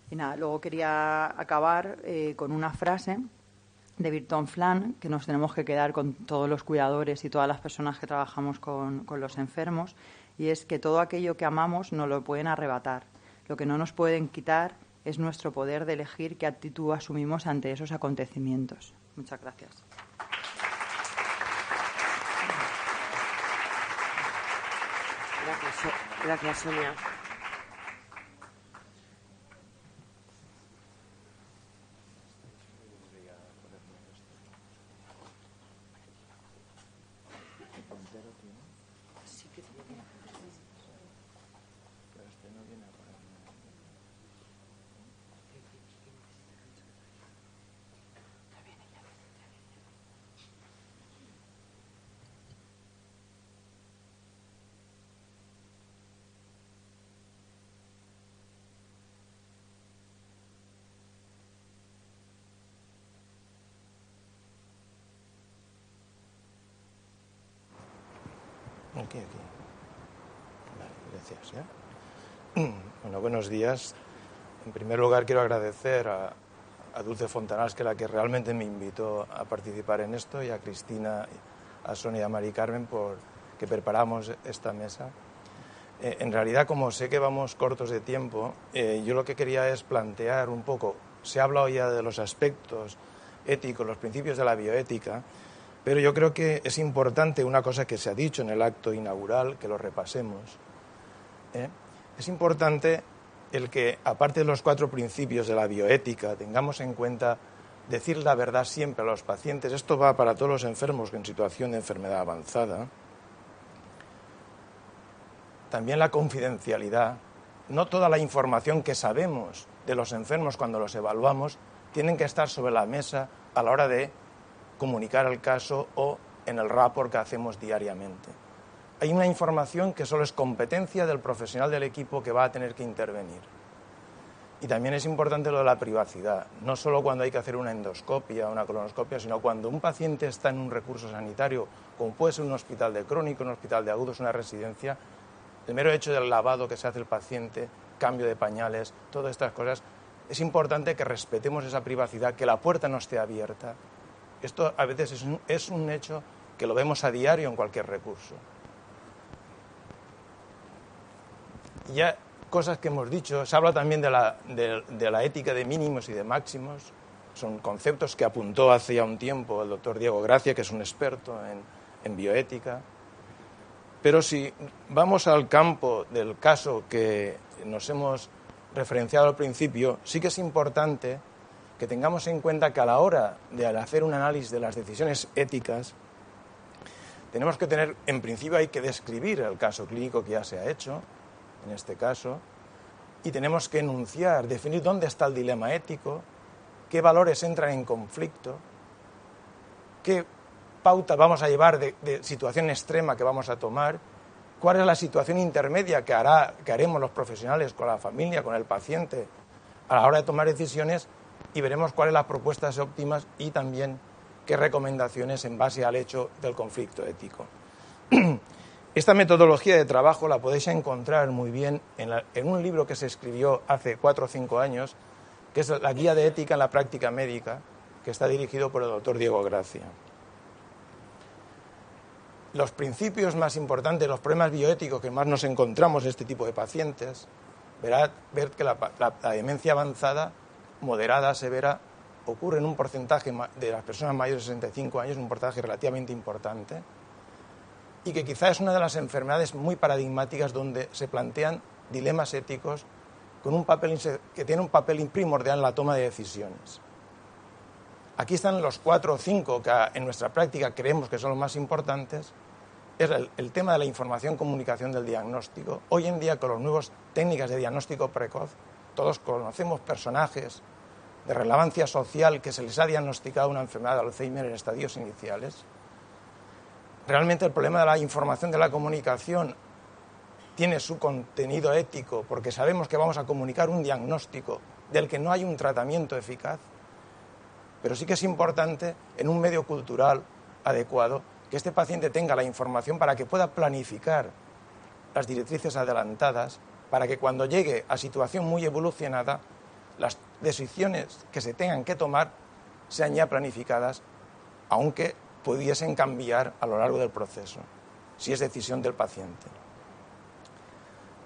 Y nada, luego quería acabar con una frase de Virton Flan, que nos tenemos que quedar con todos los cuidadores y todas las personas que trabajamos con los enfermos, y es que todo aquello que amamos nos lo pueden arrebatar. Lo que no nos pueden quitar es nuestro poder de elegir qué actitud asumimos ante esos acontecimientos. Muchas gracias. Gracias, Sonia. aquí. Vale, gracias. Bueno, buenos días. En primer lugar, quiero agradecer a Dulce Fontanals, que es la que realmente me invitó a participar en esto, y a Cristina, a Sonia y a Mari Carmen por que preparamos esta mesa. En realidad, como sé que vamos cortos de tiempo, yo lo que quería es plantear un poco, se ha hablado ya de los aspectos éticos, los principios de la bioética, pero yo creo que es importante una cosa que se ha dicho en el acto inaugural, que lo repasemos. Es importante el que, aparte de los 4 principios de la bioética, tengamos en cuenta decir la verdad siempre a los pacientes. Esto va para todos los enfermos en situación de enfermedad avanzada. También la confidencialidad. No toda la información que sabemos de los enfermos cuando los evaluamos tienen que estar sobre la mesa a la hora de comunicar el caso o en el rapport que hacemos diariamente. Hay una información que solo es competencia del profesional del equipo que va a tener que intervenir. Y también es importante lo de la privacidad, no solo cuando hay que hacer una endoscopia o una colonoscopia, sino cuando un paciente está en un recurso sanitario, como puede ser un hospital de crónico, un hospital de agudos, una residencia. El mero hecho del lavado que se hace el paciente, cambio de pañales, todas estas cosas, es importante que respetemos esa privacidad, que la puerta no esté abierta. Esto a veces es un hecho que lo vemos a diario en cualquier recurso. Ya cosas que hemos dicho, se habla también de la ética de mínimos y de máximos, son conceptos que apuntó hace ya un tiempo el doctor Diego Gracia, que es un experto en bioética. Pero si vamos al campo del caso que nos hemos referenciado al principio, sí que es importante que tengamos en cuenta que a la hora de hacer un análisis de las decisiones éticas, tenemos que tener, en principio hay que describir el caso clínico que ya se ha hecho, en este caso, y tenemos que enunciar, definir dónde está el dilema ético, qué valores entran en conflicto, qué pauta vamos a llevar de situación extrema que vamos a tomar, cuál es la situación intermedia que haremos los profesionales con la familia, con el paciente, a la hora de tomar decisiones, y veremos cuáles son las propuestas óptimas y también qué recomendaciones en base al hecho del conflicto ético. Esta metodología de trabajo la podéis encontrar muy bien en un libro que se escribió hace 4 o 5 años, que es la Guía de Ética en la Práctica Médica, que está dirigido por el doctor Diego Gracia. Los principios más importantes, los problemas bioéticos que más nos encontramos en este tipo de pacientes, ver que la demencia avanzada, moderada, severa, ocurre en un porcentaje de las personas mayores de 65 años, un porcentaje relativamente importante, y que quizás es una de las enfermedades muy paradigmáticas donde se plantean dilemas éticos que tienen un papel primordial en la toma de decisiones. Aquí están los 4 o 5 que en nuestra práctica creemos que son los más importantes. Es el tema de la información-comunicación del diagnóstico. Hoy en día, con las nuevas técnicas de diagnóstico precoz, todos conocemos personajes de relevancia social que se les ha diagnosticado una enfermedad de Alzheimer en estadios iniciales. Realmente el problema de la información de la comunicación tiene su contenido ético, porque sabemos que vamos a comunicar un diagnóstico del que no hay un tratamiento eficaz, pero sí que es importante en un medio cultural adecuado que este paciente tenga la información para que pueda planificar las directrices adelantadas, para que cuando llegue a situación muy evolucionada, las decisiones que se tengan que tomar sean ya planificadas, aunque pudiesen cambiar a lo largo del proceso, si es decisión del paciente.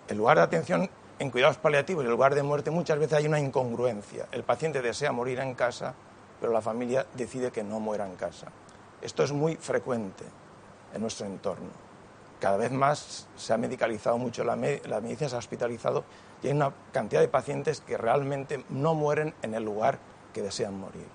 En lugar de atención en cuidados paliativos y en lugar de muerte, muchas veces hay una incongruencia. El paciente desea morir en casa, pero la familia decide que no muera en casa. Esto es muy frecuente en nuestro entorno. Cada vez más se ha medicalizado mucho la medicina, se ha hospitalizado y hay una cantidad de pacientes que realmente no mueren en el lugar que desean morir.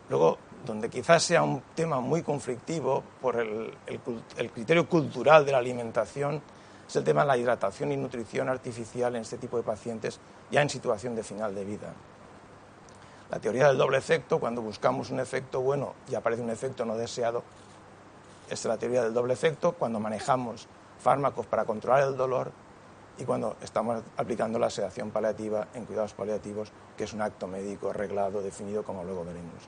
Luego, donde quizás sea un tema muy conflictivo por el criterio cultural de la alimentación, es el tema de la hidratación y nutrición artificial en este tipo de pacientes ya en situación de final de vida. La teoría del doble efecto, cuando buscamos un efecto bueno y aparece un efecto no deseado, es la teoría del doble efecto cuando manejamos fármacos para controlar el dolor y cuando estamos aplicando la sedación paliativa en cuidados paliativos, que es un acto médico reglado, definido, como luego veremos.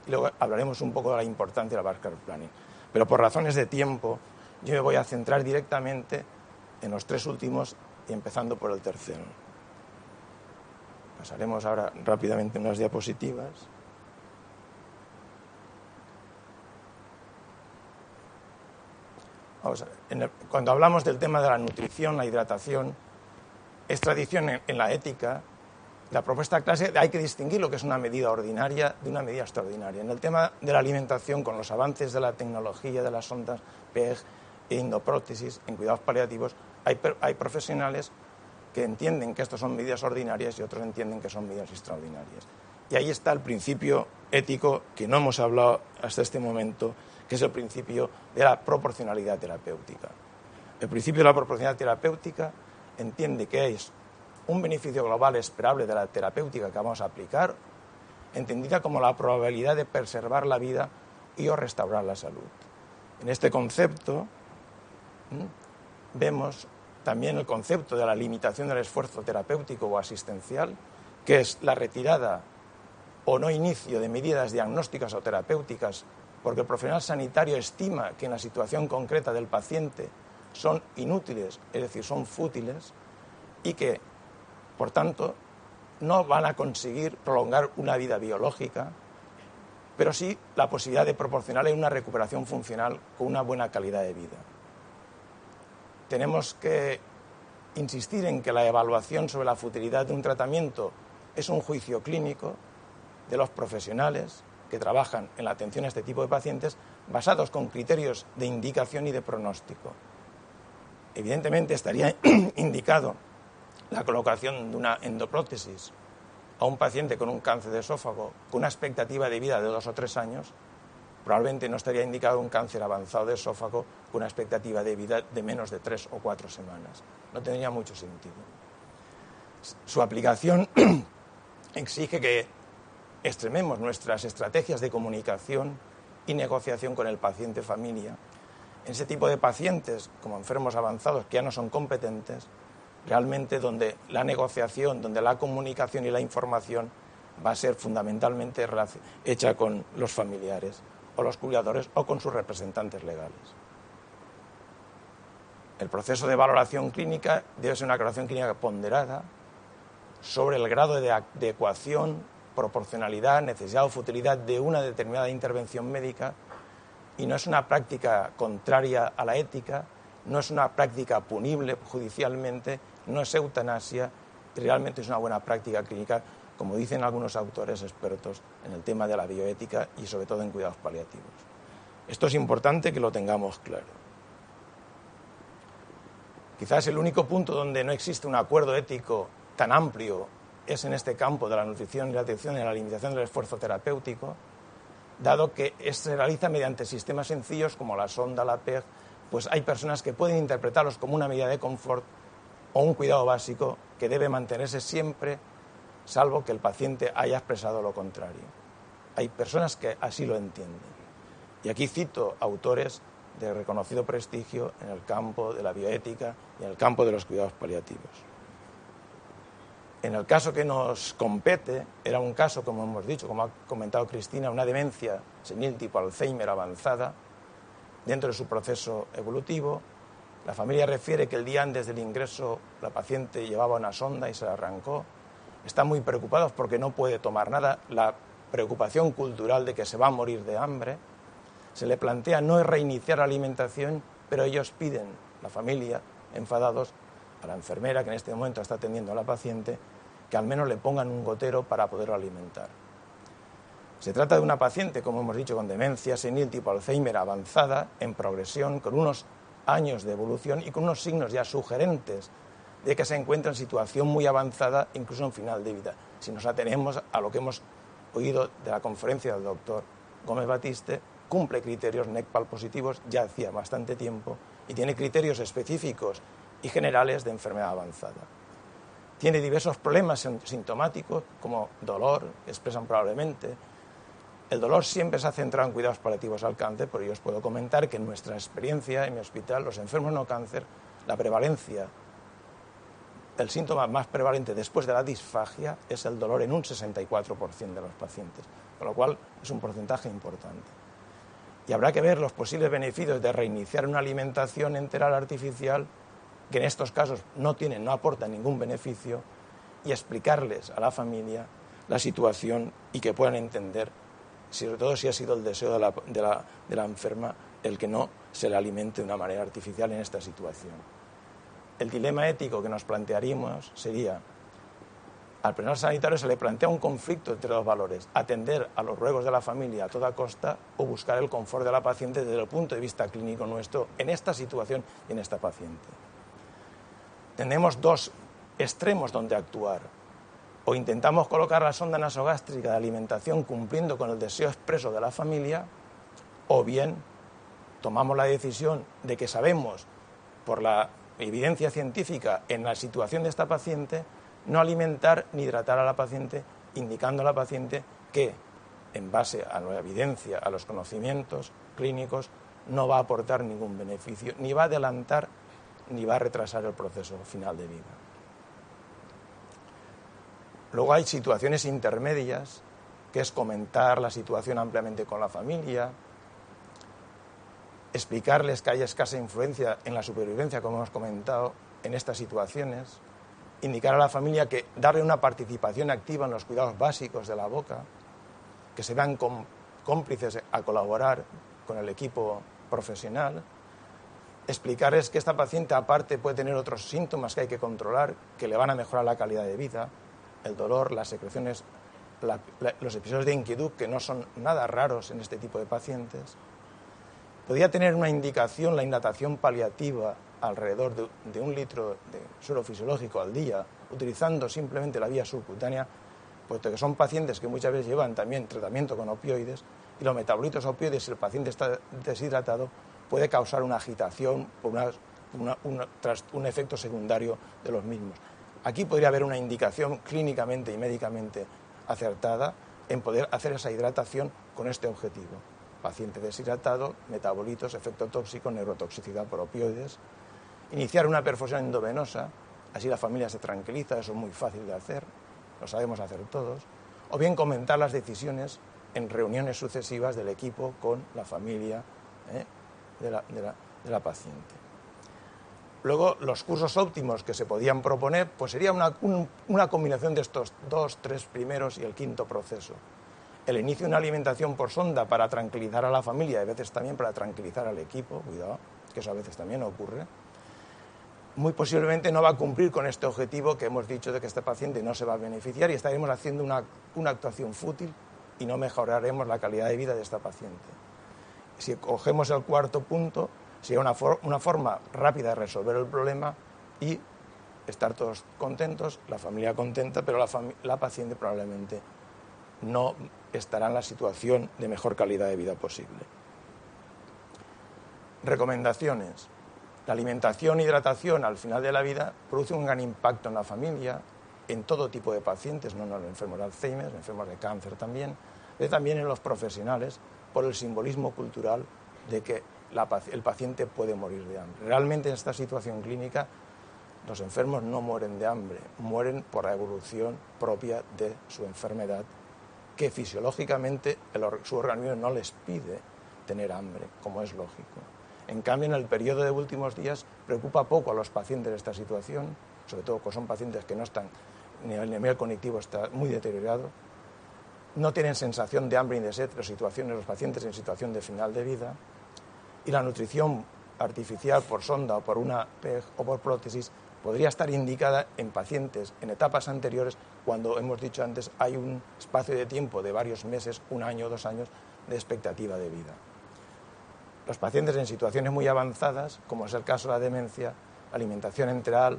Y luego hablaremos un poco de la importancia del Bascar Planning. Pero por razones de tiempo, Yo me voy a centrar directamente en los 3 últimos y empezando por el tercero. Pasaremos ahora rápidamente unas diapositivas. Vamos a ver, cuando hablamos del tema de la nutrición, la hidratación, es tradición en la ética. La propuesta clase hay que distinguir lo que es una medida ordinaria de una medida extraordinaria. En el tema de la alimentación, con los avances de la tecnología, de las sondas PEG e endoprótesis en cuidados paliativos, hay profesionales que entienden que estas son medidas ordinarias y otros entienden que son medidas extraordinarias. Y ahí está el principio ético que no hemos hablado hasta este momento, que es el principio de la proporcionalidad terapéutica. El principio de la proporcionalidad terapéutica entiende que es un beneficio global esperable de la terapéutica que vamos a aplicar, entendida como la probabilidad de preservar la vida y o restaurar la salud. En este concepto vemos también el concepto de la limitación del esfuerzo terapéutico o asistencial, que es la retirada o no inicio de medidas diagnósticas o terapéuticas porque el profesional sanitario estima que en la situación concreta del paciente son inútiles, es decir, son fútiles, y que, por tanto, no van a conseguir prolongar una vida biológica, pero sí la posibilidad de proporcionarle una recuperación funcional con una buena calidad de vida. Tenemos que insistir en que la evaluación sobre la futilidad de un tratamiento es un juicio clínico de los profesionales que trabajan en la atención a este tipo de pacientes basados con criterios de indicación y de pronóstico. Evidentemente estaría indicado la colocación de una endoprótesis a un paciente con un cáncer de esófago con una expectativa de vida de 2 o 3 años, probablemente no estaría indicado un cáncer avanzado de esófago con una expectativa de vida de menos de 3 o 4 semanas. No tendría mucho sentido. Su aplicación exige que extrememos nuestras estrategias de comunicación y negociación con el paciente familia. En ese tipo de pacientes, como enfermos avanzados que ya no son competentes, realmente donde la negociación, donde la comunicación y la información va a ser fundamentalmente hecha con los familiares o los cuidadores o con sus representantes legales. El proceso de valoración clínica debe ser una valoración clínica ponderada sobre el grado de adecuación, proporcionalidad, necesidad o futilidad de una determinada intervención médica, y no es una práctica contraria a la ética, no es una práctica punible judicialmente, no es eutanasia, y realmente es una buena práctica clínica, como dicen algunos autores expertos en el tema de la bioética y sobre todo en cuidados paliativos. Esto es importante que lo tengamos claro. Quizás el único punto donde no existe un acuerdo ético tan amplio es en este campo de la nutrición y la atención y la limitación del esfuerzo terapéutico, dado que se realiza mediante sistemas sencillos como la sonda, la PEG, pues hay personas que pueden interpretarlos como una medida de confort o un cuidado básico que debe mantenerse siempre, salvo que el paciente haya expresado lo contrario. Hay personas que así lo entienden. Y aquí cito autores de reconocido prestigio en el campo de la bioética y en el campo de los cuidados paliativos. En el caso que nos compete, era un caso, como hemos dicho, como ha comentado Cristina, una demencia senil tipo Alzheimer avanzada, dentro de su proceso evolutivo. La familia refiere que el día antes del ingreso la paciente llevaba una sonda y se la arrancó. Están muy preocupados porque no puede tomar nada. La preocupación cultural de que se va a morir de hambre. Se le plantea no reiniciar la alimentación, pero ellos piden, la familia, enfadados, a la enfermera que en este momento está atendiendo a la paciente, que al menos le pongan un gotero para poderlo alimentar. Se trata de una paciente, como hemos dicho, con demencia senil tipo Alzheimer avanzada, en progresión, con unos años de evolución y con unos signos ya sugerentes de que se encuentra en situación muy avanzada, incluso en final de vida. Si nos atenemos a lo que hemos oído de la conferencia del doctor Gómez Batiste, cumple criterios NECPAL positivos ya hacía bastante tiempo y tiene criterios específicos y generales de enfermedad avanzada. Tiene diversos problemas sintomáticos, como dolor, que expresan probablemente. El dolor siempre se ha centrado en cuidados paliativos al cáncer, pero yo os puedo comentar que en nuestra experiencia en mi hospital, los enfermos no cáncer, la prevalencia, el síntoma más prevalente después de la disfagia es el dolor en un 64% de los pacientes, con lo cual es un porcentaje importante. Y habrá que ver los posibles beneficios de reiniciar una alimentación enteral artificial, que en estos casos no aporta ningún beneficio, y explicarles a la familia la situación y que puedan entender, sobre todo si ha sido el deseo de la enferma el que no se le alimente de una manera artificial en esta situación. El dilema ético que nos plantearíamos sería: al personal sanitario se le plantea un conflicto entre dos valores: atender a los ruegos de la familia a toda costa o buscar el confort de la paciente desde el punto de vista clínico nuestro en esta situación y en esta paciente. Tenemos dos extremos donde actuar: o intentamos colocar la sonda nasogástrica de alimentación cumpliendo con el deseo expreso de la familia, o bien tomamos la decisión de que sabemos, por la evidencia científica en la situación de esta paciente, no alimentar ni hidratar a la paciente, indicando a la paciente que, en base a la evidencia, a los conocimientos clínicos, no va a aportar ningún beneficio, ni va a adelantar ni va a retrasar el proceso final de vida. Luego hay situaciones intermedias, que es comentar la situación ampliamente con la familia, explicarles que hay escasa influencia en la supervivencia, como hemos comentado, en estas situaciones, indicar a la familia que darle una participación activa en los cuidados básicos de la boca, que se vean cómplices a colaborar con el equipo profesional, explicarles que esta paciente aparte puede tener otros síntomas que hay que controlar, que le van a mejorar la calidad de vida, el dolor, las secreciones, los episodios de inquietud, que no son nada raros en este tipo de pacientes. Podría tener una indicación la hidratación paliativa alrededor de 1 litro de suero fisiológico al día, utilizando simplemente la vía subcutánea, puesto que son pacientes que muchas veces llevan también tratamiento con opioides, y los metabolitos opioides, si el paciente está deshidratado, puede causar una agitación por un efecto secundario de los mismos. Aquí podría haber una indicación clínicamente y médicamente acertada en poder hacer esa hidratación con este objetivo: paciente deshidratado, metabolitos, efecto tóxico, neurotoxicidad por opioides. Iniciar una perfusión endovenosa, así la familia se tranquiliza, eso es muy fácil de hacer, lo sabemos hacer todos. O bien comentar las decisiones en reuniones sucesivas del equipo con la familia de la paciente. Luego, los cursos óptimos que se podían proponer, pues sería una combinación de estos 2, 3 primeros y el quinto proceso. El inicio de una alimentación por sonda para tranquilizar a la familia, y a veces también para tranquilizar al equipo, cuidado, que eso a veces también ocurre. Muy posiblemente no va a cumplir con este objetivo que hemos dicho de que este paciente no se va a beneficiar, y estaremos haciendo una actuación fútil y no mejoraremos la calidad de vida de esta paciente. Si cogemos el cuarto punto, sería una forma rápida de resolver el problema y estar todos contentos, la familia contenta, pero la paciente probablemente no estará en la situación de mejor calidad de vida posible. Recomendaciones. La alimentación e hidratación al final de la vida produce un gran impacto en la familia, en todo tipo de pacientes, no en los enfermos de Alzheimer, enfermos de cáncer también, pero también en los profesionales, por el simbolismo cultural de que el paciente puede morir de hambre. Realmente en esta situación clínica los enfermos no mueren de hambre, mueren por la evolución propia de su enfermedad, que fisiológicamente su organismo no les pide tener hambre, como es lógico. En cambio, en el periodo de últimos días preocupa poco a los pacientes de esta situación, sobre todo cuando son pacientes que no están, el nivel cognitivo está muy deteriorado, no tienen sensación de hambre ni de sed, los pacientes en situación de final de vida, y la nutrición artificial por sonda o por una PEG o por prótesis podría estar indicada en pacientes en etapas anteriores, cuando hemos dicho antes hay un espacio de tiempo de varios meses, 1 año o 2 años de expectativa de vida. Los pacientes en situaciones muy avanzadas, como es el caso de la demencia, la alimentación enteral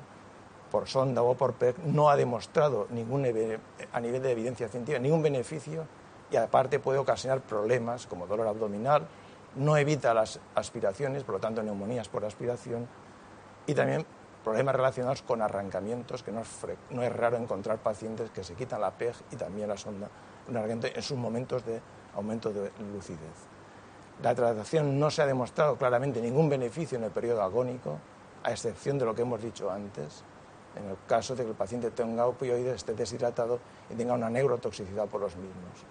por sonda o por PEG no ha demostrado a nivel de evidencia científica ningún beneficio, y aparte puede ocasionar problemas como dolor abdominal, no evita las aspiraciones, por lo tanto neumonías por aspiración, y también problemas relacionados con arrancamientos, que no es raro encontrar pacientes que se quitan la PEG y también la sonda en sus momentos de aumento de lucidez. La hidratación no se ha demostrado claramente ningún beneficio en el periodo agónico, a excepción de lo que hemos dicho antes, en el caso de que el paciente tenga opioides, esté deshidratado y tenga una neurotoxicidad por los mismos.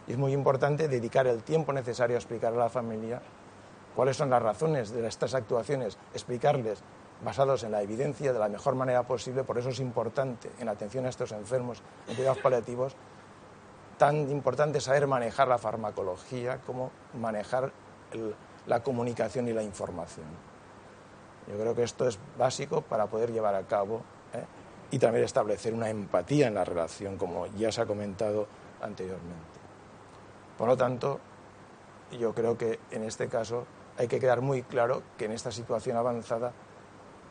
Y es muy importante dedicar el tiempo necesario a explicar a la familia cuáles son las razones de estas actuaciones, explicarles basados en la evidencia de la mejor manera posible. Por eso es importante, en atención a estos enfermos en cuidados paliativos, tan importante saber manejar la farmacología como manejar la comunicación y la información. Yo creo que esto es básico para poder llevar a cabo y también establecer una empatía en la relación, como ya se ha comentado anteriormente. Por lo tanto, yo creo que en este caso hay que quedar muy claro que en esta situación avanzada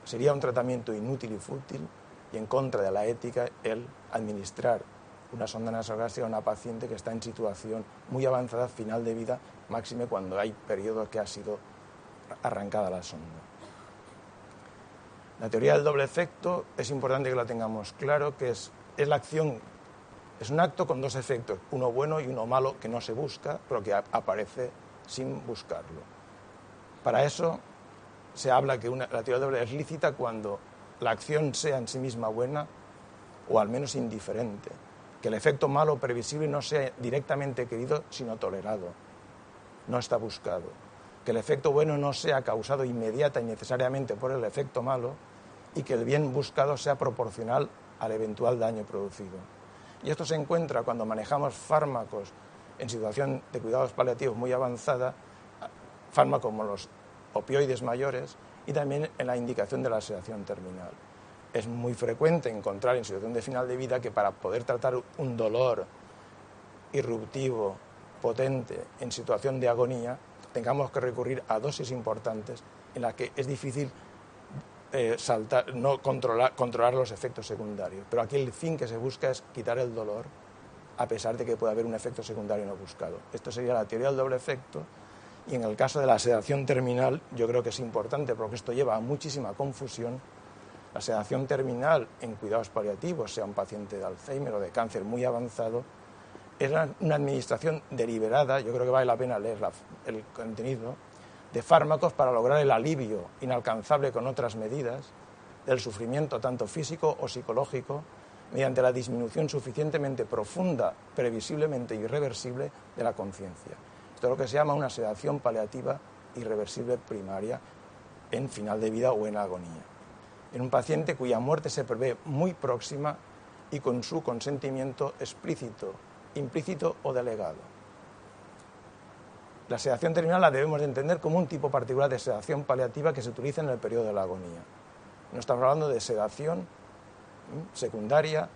sería un tratamiento inútil y fútil y en contra de la ética el administrar una sonda nasogástrica a una paciente que está en situación muy avanzada, final de vida, máxime cuando hay periodos que ha sido arrancada la sonda. La teoría del doble efecto es importante que la tengamos claro, que es la acción, es un acto con dos efectos, uno bueno y uno malo que no se busca, pero que aparece sin buscarlo. Para eso se habla que la teoría del doble es lícita cuando la acción sea en sí misma buena o al menos indiferente, que el efecto malo o previsible no sea directamente querido sino tolerado, no está buscado, que el efecto bueno no sea causado inmediata y necesariamente por el efecto malo y que el bien buscado sea proporcional al eventual daño producido. Y esto se encuentra cuando manejamos fármacos en situación de cuidados paliativos muy avanzada, fármacos como los opioides mayores y también en la indicación de la sedación terminal. Es muy frecuente encontrar en situación de final de vida que para poder tratar un dolor irruptivo, potente, en situación de agonía, tengamos que recurrir a dosis importantes en las que es difícil controlar los efectos secundarios. Pero aquí el fin que se busca es quitar el dolor, a pesar de que puede haber un efecto secundario no buscado. Esto sería la teoría del doble efecto. Y en el caso de la sedación terminal, yo creo que es importante porque esto lleva a muchísima confusión. La sedación terminal en cuidados paliativos, sea un paciente de Alzheimer o de cáncer muy avanzado, es una administración deliberada, yo creo que vale la pena leer el contenido, de fármacos para lograr el alivio inalcanzable con otras medidas del sufrimiento tanto físico o psicológico mediante la disminución suficientemente profunda, previsiblemente irreversible de la conciencia. Esto es lo que se llama una sedación paliativa irreversible primaria en final de vida o en agonía. En un paciente cuya muerte se prevé muy próxima y con su consentimiento explícito, implícito o delegado. La sedación terminal la debemos de entender como un tipo particular de sedación paliativa que se utiliza en el periodo de la agonía. No estamos hablando de sedación secundaria,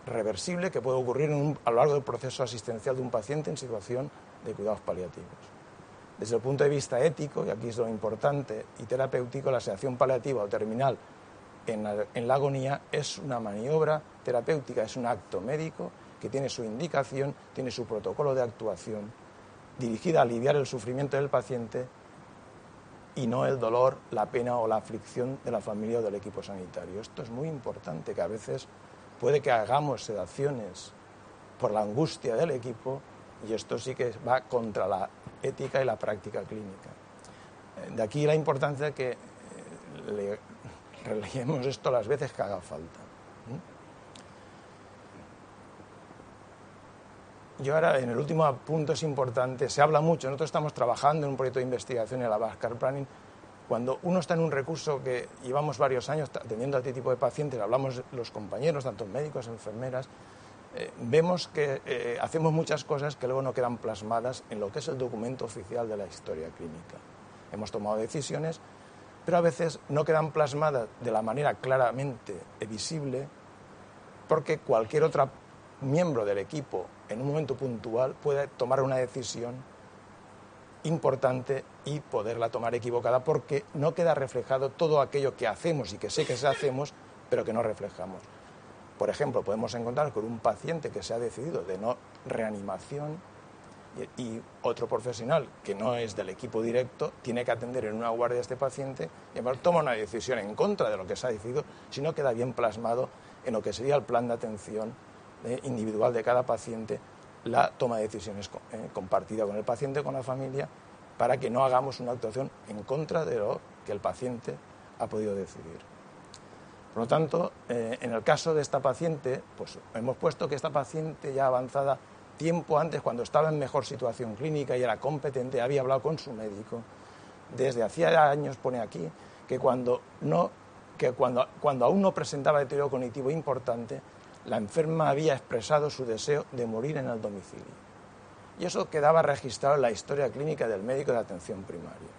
reversible, que puede ocurrir a lo largo del proceso asistencial de un paciente en situación de cuidados paliativos. Desde el punto de vista ético, y aquí es lo importante, y terapéutico, la sedación paliativa o terminal en la agonía es una maniobra terapéutica, es un acto médico que tiene su indicación, tiene su protocolo de actuación, dirigida a aliviar el sufrimiento del paciente y no el dolor, la pena o la aflicción de la familia o del equipo sanitario. Esto es muy importante, que a veces puede que hagamos sedaciones por la angustia del equipo y esto sí que va contra la ética y la práctica clínica. De aquí la importancia de que releemos esto las veces que haga falta. Yo ahora, en el último punto es importante, se habla mucho, nosotros estamos trabajando en un proyecto de investigación en la Basque Care Planning. Cuando uno está en un recurso que llevamos varios años atendiendo a este tipo de pacientes, hablamos los compañeros, tanto médicos, enfermeras, vemos que hacemos muchas cosas que luego no quedan plasmadas en lo que es el documento oficial de la historia clínica. Hemos tomado decisiones, pero a veces no quedan plasmadas de la manera claramente visible porque cualquier otro miembro del equipo en un momento puntual puede tomar una decisión importante y poderla tomar equivocada porque no queda reflejado todo aquello que hacemos y que sé que hacemos, pero que no reflejamos. Por ejemplo, podemos encontrar con un paciente que se ha decidido de no reanimación y otro profesional que no es del equipo directo tiene que atender en una guardia a este paciente y además toma una decisión en contra de lo que se ha decidido si no queda bien plasmado en lo que sería el plan de atención individual de cada paciente, la toma de decisiones compartida con el paciente, con la familia, para que no hagamos una actuación en contra de lo que el paciente ha podido decidir. Por lo tanto, en el caso de esta paciente, pues hemos puesto que esta paciente ya avanzada tiempo antes, cuando estaba en mejor situación clínica y era competente, había hablado con su médico. Desde hacía años, pone aquí, que cuando aún no presentaba deterioro cognitivo importante, la enferma había expresado su deseo de morir en el domicilio. Y eso quedaba registrado en la historia clínica del médico de atención primaria.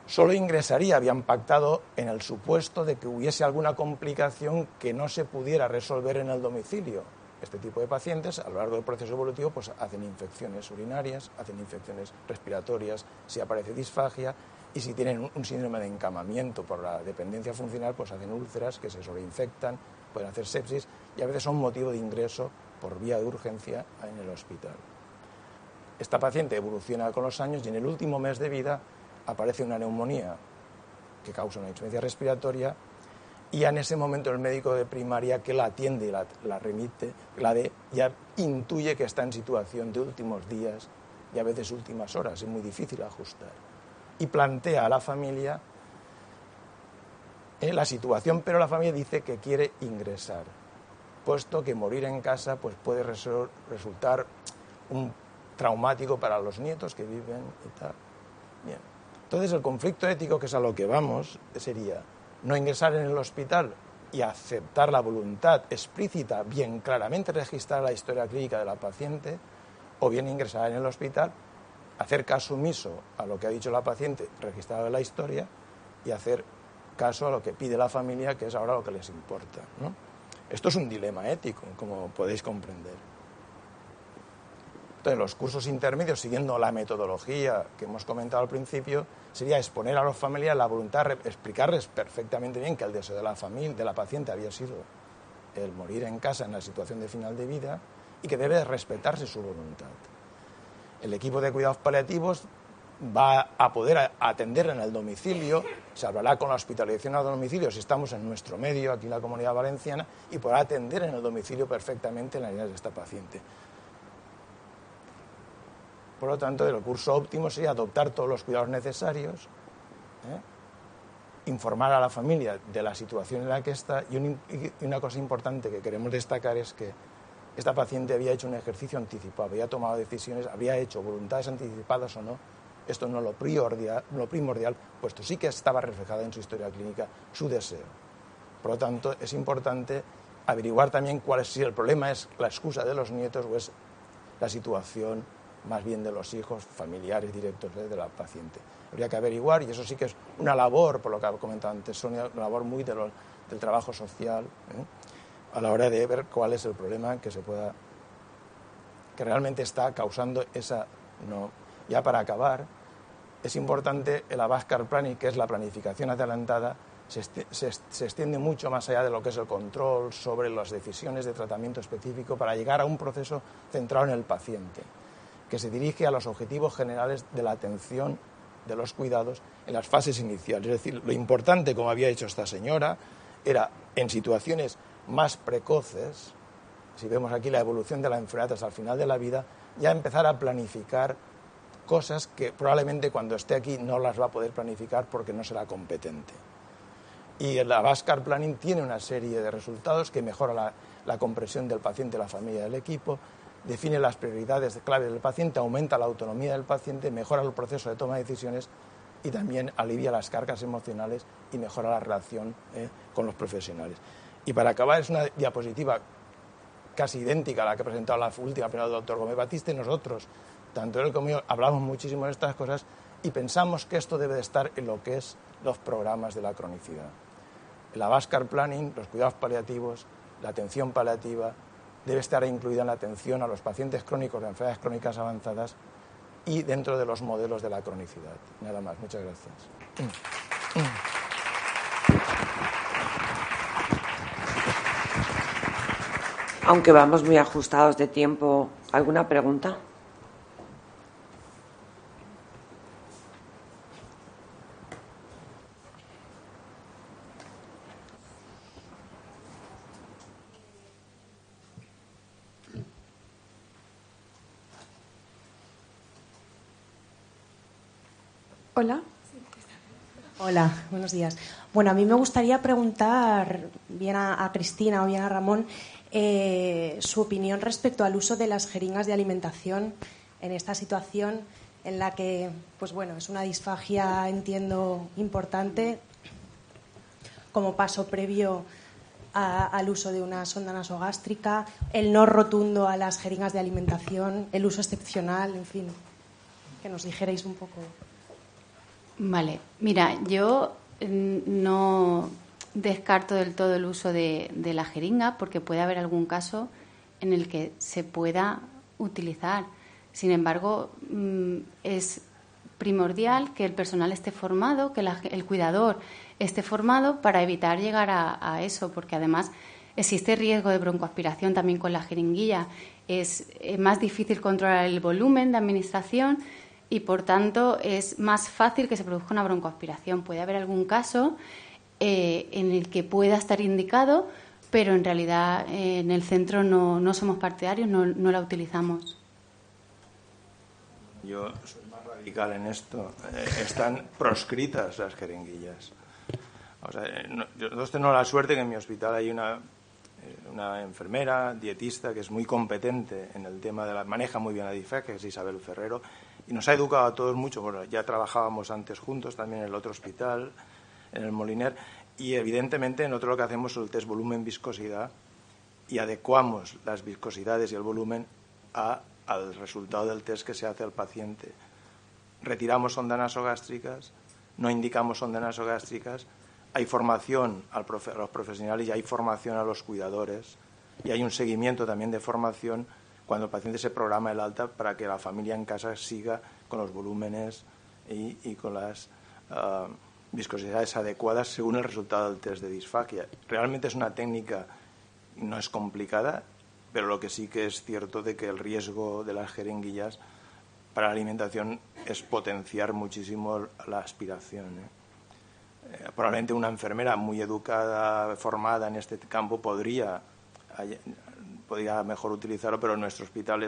Solo ingresaría, habían pactado, en el supuesto de que hubiese alguna complicación que no se pudiera resolver en el domicilio. Este tipo de pacientes, a lo largo del proceso evolutivo, pues hacen infecciones urinarias, hacen infecciones respiratorias, si aparece disfagia, y si tienen un síndrome de encamamiento por la dependencia funcional, pues hacen úlceras que se sobreinfectan, pueden hacer sepsis, y a veces son motivo de ingreso por vía de urgencia en el hospital. Esta paciente evoluciona con los años y en el último mes de vida aparece una neumonía que causa una insuficiencia respiratoria, y en ese momento el médico de primaria que la atiende y la remite, ya intuye que está en situación de últimos días y a veces últimas horas, es muy difícil ajustar. Y plantea a la familia la situación, pero la familia dice que quiere ingresar, puesto que morir en casa pues puede resultar un traumático para los nietos que viven y tal. Bien. Entonces el conflicto ético, que es a lo que vamos, sería no ingresar en el hospital y aceptar la voluntad explícita, bien claramente registrar la historia clínica de la paciente, o bien ingresar en el hospital, hacer caso omiso a lo que ha dicho la paciente registrado en la historia y hacer caso a lo que pide la familia, que es ahora lo que les importa, ¿no? Esto es un dilema ético, como podéis comprender. Entonces, los cursos intermedios, siguiendo la metodología que hemos comentado al principio, sería exponer a los familiares la voluntad, explicarles perfectamente bien que el deseo de la paciente había sido el morir en casa en la situación de final de vida y que debe respetarse su voluntad. El equipo de cuidados paliativos va a poder atender en el domicilio, se hablará con la hospitalización a domicilio si estamos en nuestro medio, aquí en la Comunidad Valenciana, y podrá atender en el domicilio perfectamente en la necesidades de esta paciente. Por lo tanto, el curso óptimo sería adoptar todos los cuidados necesarios, informar a la familia de la situación en la que está, y una cosa importante que queremos destacar es que esta paciente había hecho un ejercicio anticipado, había tomado decisiones, había hecho voluntades anticipadas o no. Esto no es lo primordial, puesto sí que estaba reflejada en su historia clínica su deseo. Por lo tanto, es importante averiguar también si el problema es la excusa de los nietos o es la situación más bien de los hijos, familiares directos de la paciente. Habría que averiguar, y eso sí que es una labor, por lo que ha comentado antes Sonia, una labor muy del trabajo social, a la hora de ver cuál es el problema que realmente está causando esa... No. Ya para acabar, es importante el Avascar Planning, que es la planificación adelantada, se extiende mucho más allá de lo que es el control sobre las decisiones de tratamiento específico para llegar a un proceso centrado en el paciente, que se dirige a los objetivos generales de la atención de los cuidados en las fases iniciales. Es decir, lo importante, como había hecho esta señora, era en situaciones más precoces, si vemos aquí la evolución de la enfermedad hasta el final de la vida, ya empezar a planificar cosas que probablemente cuando esté aquí no las va a poder planificar porque no será competente. Y el Avascar Planning tiene una serie de resultados que mejora la comprensión del paciente, la familia, del equipo, define las prioridades clave del paciente, aumenta la autonomía del paciente, mejora el proceso de toma de decisiones y también alivia las cargas emocionales y mejora la relación con los profesionales. Y para acabar, es una diapositiva casi idéntica a la que ha presentado la última primera del doctor Gómez Batiste. Nosotros, tanto él como yo, hablamos muchísimo de estas cosas y pensamos que esto debe de estar en lo que es los programas de la cronicidad. El Avascar Planning, los cuidados paliativos, la atención paliativa, debe estar incluida en la atención a los pacientes crónicos de enfermedades crónicas avanzadas y dentro de los modelos de la cronicidad. Nada más, muchas gracias. Aunque vamos muy ajustados de tiempo, ¿alguna pregunta? Hola. Hola, buenos días. Bueno, a mí me gustaría preguntar bien a Cristina o bien a Ramón su opinión respecto al uso de las jeringas de alimentación en esta situación en la que, pues bueno, es una disfagia, entiendo, importante como paso previo al uso de una sonda nasogástrica, el no rotundo a las jeringas de alimentación, el uso excepcional, en fin, que nos dijerais un poco. Vale, mira, yo no descarto del todo el uso de la jeringa porque puede haber algún caso en el que se pueda utilizar. Sin embargo, es primordial que el personal esté formado, que el cuidador esté formado para evitar llegar a eso, porque además existe riesgo de broncoaspiración también con la jeringuilla. Es más difícil controlar el volumen de administración y, por tanto, es más fácil que se produzca una broncoaspiración. Puede haber algún caso en el que pueda estar indicado, pero en realidad en el centro no somos partidarios, no la utilizamos. Yo soy más radical en esto. Están proscritas las jeringuillas. O sea, yo tengo la suerte que en mi hospital hay una enfermera, dietista, que es muy competente en el tema de maneja muy bien la disfagia, que es Isabel Ferrero, y nos ha educado a todos mucho. Bueno, ya trabajábamos antes juntos también en el otro hospital, en el Moliner, y evidentemente nosotros lo que hacemos es el test volumen-viscosidad y adecuamos las viscosidades y el volumen al resultado del test que se hace al paciente. Retiramos sondas nasogástricas, no indicamos sondas nasogástricas, hay formación a los profesionales y hay formación a los cuidadores y hay un seguimiento también de formación cuando el paciente se programa el alta para que la familia en casa siga con los volúmenes y con las viscosidades adecuadas según el resultado del test de disfagia. Realmente es una técnica, no es complicada, pero lo que sí que es cierto de que el riesgo de las jeringuillas para la alimentación es potenciar muchísimo la aspiración. Probablemente una enfermera muy educada, formada en este campo podría mejor utilizarlo, pero en nuestro hospital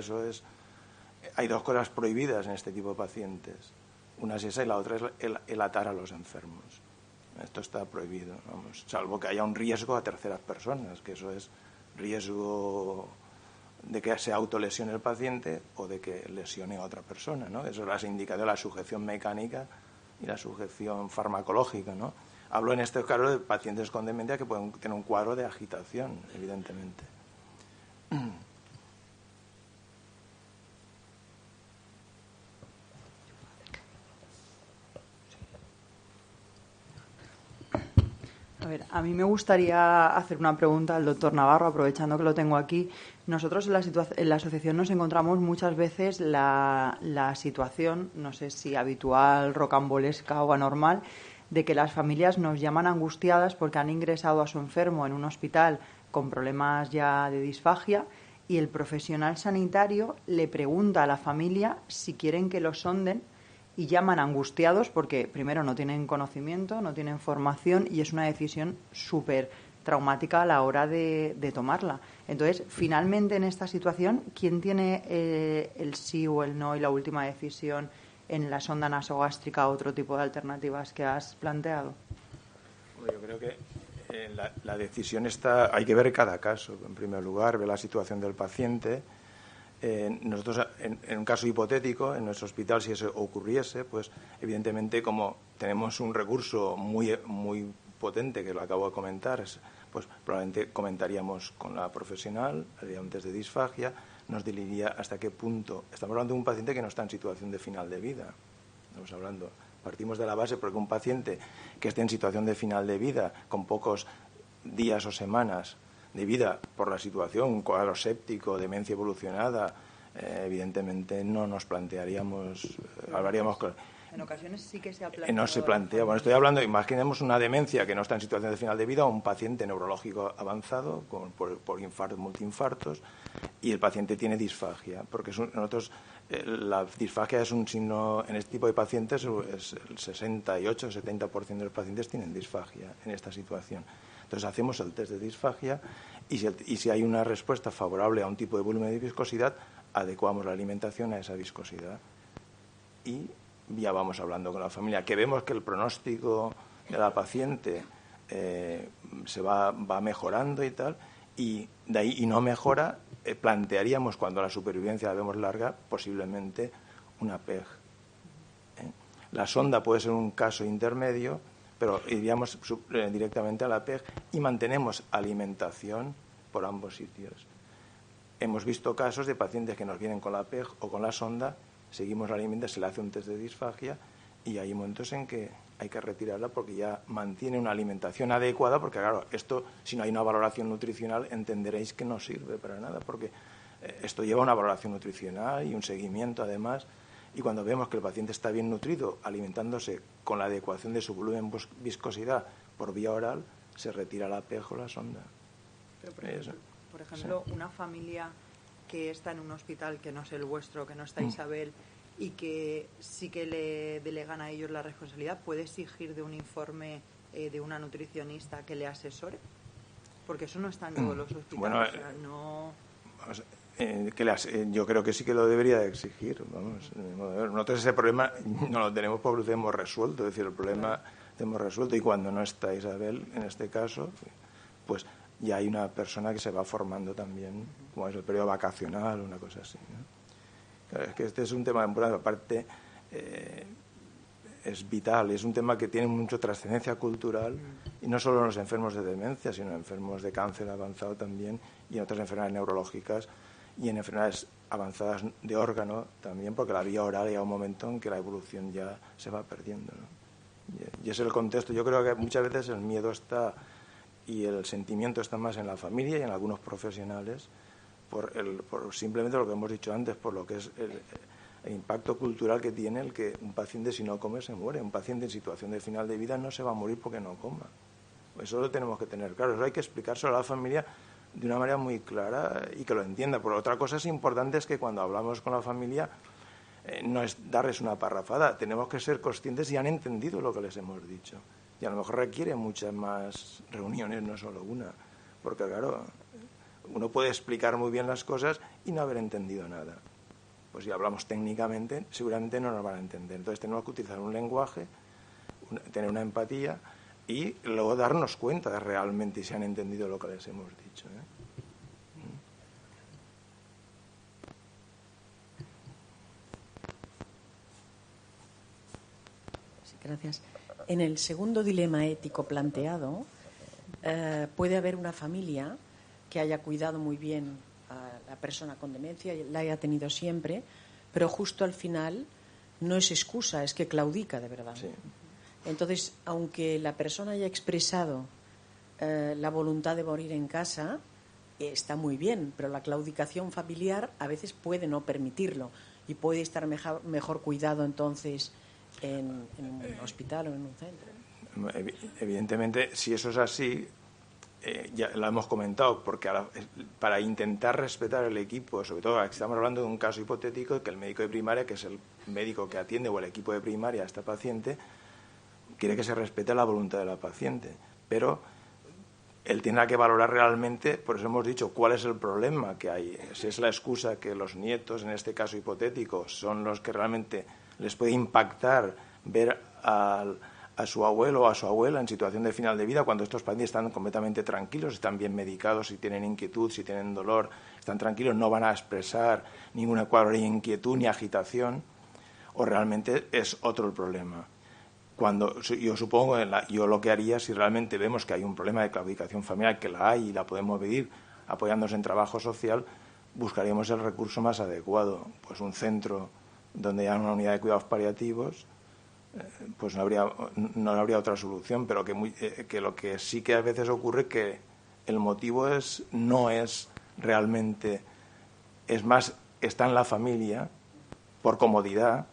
hay dos cosas prohibidas en este tipo de pacientes. Una es esa y la otra es el atar a los enfermos. Esto está prohibido, vamos, salvo que haya un riesgo a terceras personas, que eso es riesgo de que se autolesione el paciente o de que lesione a otra persona, ¿no? Eso las indicado la sujeción mecánica y la sujeción farmacológica, ¿no? Hablo en este caso de pacientes con demencia que pueden tener un cuadro de agitación, evidentemente. A ver, a mí me gustaría hacer una pregunta al doctor Navarro, aprovechando que lo tengo aquí. Nosotros en la asociación nos encontramos muchas veces la situación, no sé si habitual, rocambolesca o anormal, de que las familias nos llaman angustiadas porque han ingresado a su enfermo en un hospital con problemas ya de disfagia y el profesional sanitario le pregunta a la familia si quieren que lo sonden y llaman angustiados porque, primero, no tienen conocimiento, no tienen formación y es una decisión súper traumática a la hora de tomarla. Entonces, finalmente, en esta situación, ¿quién tiene el sí o el no y la última decisión en la sonda nasogástrica o otro tipo de alternativas que has planteado? Yo creo que la decisión hay que ver cada caso. En primer lugar, ver la situación del paciente. Nosotros, en un caso hipotético, en nuestro hospital, si eso ocurriese, pues evidentemente, como tenemos un recurso muy potente, que lo acabo de comentar, pues probablemente comentaríamos con la profesional, haría un test de disfagia, nos diría hasta qué punto. Estamos hablando de un paciente que no está en situación de final de vida. Partimos de la base porque un paciente que esté en situación de final de vida, con pocos días o semanas de vida por la situación, un cuadro séptico, demencia evolucionada, evidentemente no nos plantearíamos, hablaríamos con... En ocasiones sí que se ha planteado. No se plantea. Bueno, estoy hablando, imaginemos una demencia que no está en situación de final de vida o un paciente neurológico avanzado por infartos, multiinfartos, y el paciente tiene disfagia, porque la disfagia es un signo, en este tipo de pacientes, es el 68-70% de los pacientes tienen disfagia en esta situación. Entonces hacemos el test de disfagia y si hay una respuesta favorable a un tipo de volumen de viscosidad, adecuamos la alimentación a esa viscosidad. Y ya vamos hablando con la familia, que vemos que el pronóstico de la paciente se va mejorando y tal, y de ahí y no mejora, plantearíamos, cuando la supervivencia la vemos larga, posiblemente una PEG. La sonda puede ser un caso intermedio, pero iríamos directamente a la PEG y mantenemos alimentación por ambos sitios. Hemos visto casos de pacientes que nos vienen con la PEG o con la sonda, seguimos la alimentación, se le hace un test de disfagia y hay momentos en que hay que retirarla porque ya mantiene una alimentación adecuada, porque claro, esto, si no hay una valoración nutricional, entenderéis que no sirve para nada, porque esto lleva una valoración nutricional y un seguimiento además, y cuando vemos que el paciente está bien nutrido, alimentándose con la adecuación de su volumen viscosidad por vía oral, se retira la PEG o la sonda. Pero por ejemplo, sí. Una familia que está en un hospital que no es el vuestro, que no está Isabel, y que sí que le delegan a ellos la responsabilidad, ¿puede exigir de un informe de una nutricionista que le asesore? Porque eso no está en todos los hospitales. Bueno, o sea, no... yo creo que sí que lo debería de exigir. Vamos. Nosotros ese problema no lo tenemos porque lo tenemos resuelto. Es decir, el problema lo tenemos resuelto y cuando no está Isabel, en este caso, pues ya hay una persona que se va formando también, como es el periodo vacacional o una cosa así, ¿no? Claro, es que este es un tema, aparte, es vital, es un tema que tiene mucha trascendencia cultural y no solo en los enfermos de demencia, sino en enfermos de cáncer avanzado también y en otras enfermedades neurológicas y en enfermedades avanzadas de órgano también, porque la vía oral llega un momento en que la evolución ya se va perdiendo, ¿no? Y ese es el contexto. Yo creo que muchas veces el miedo está y el sentimiento está más en la familia y en algunos profesionales por simplemente lo que hemos dicho antes, por lo que es el impacto cultural que tiene el que un paciente si no come se muere. Un paciente en situación de final de vida no se va a morir porque no coma. Eso lo tenemos que tener claro. Eso hay que explicárselo a la familia de una manera muy clara y que lo entienda. Por otra cosa es importante es que cuando hablamos con la familia no es darles una parrafada. Tenemos que ser conscientes y han entendido lo que les hemos dicho. Y a lo mejor requiere muchas más reuniones, no solo una. Porque claro, uno puede explicar muy bien las cosas y no haber entendido nada. Pues si hablamos técnicamente, seguramente no nos van a entender. Entonces tenemos que utilizar un lenguaje, tener una empatía y luego darnos cuenta de realmente si han entendido lo que les hemos dicho, ¿eh? Sí, gracias. En el segundo dilema ético planteado, puede haber una familia que haya cuidado muy bien a la persona con demencia, la haya tenido siempre, pero justo al final no es excusa, es que claudica de verdad. Sí. Entonces, aunque la persona haya expresado la voluntad de morir en casa, está muy bien, pero la claudicación familiar a veces puede no permitirlo y puede estar mejor cuidado entonces en un hospital o en un centro. Evidentemente, si eso es así, ya lo hemos comentado, porque para intentar respetar el equipo, sobre todo estamos hablando de un caso hipotético, que el médico de primaria, que es el médico que atiende o el equipo de primaria a esta paciente, quiere que se respete la voluntad de la paciente, pero él tendrá que valorar realmente, por eso hemos dicho, cuál es el problema que hay. Si es la excusa que los nietos, en este caso hipotético, son los que realmente les puede impactar ver a su abuelo o a su abuela en situación de final de vida, cuando estos pacientes están completamente tranquilos, están bien medicados, si tienen inquietud, si tienen dolor, están tranquilos, no van a expresar ninguna cuadro de inquietud ni agitación, o realmente es otro el problema. Cuando yo supongo, yo lo que haría, si realmente vemos que hay un problema de claudicación familiar, que la hay y la podemos medir apoyándonos en trabajo social, buscaríamos el recurso más adecuado, pues un centro donde haya una unidad de cuidados paliativos, pues no habría otra solución, pero que lo que sí que a veces ocurre que el motivo no es realmente, es más, está en la familia por comodidad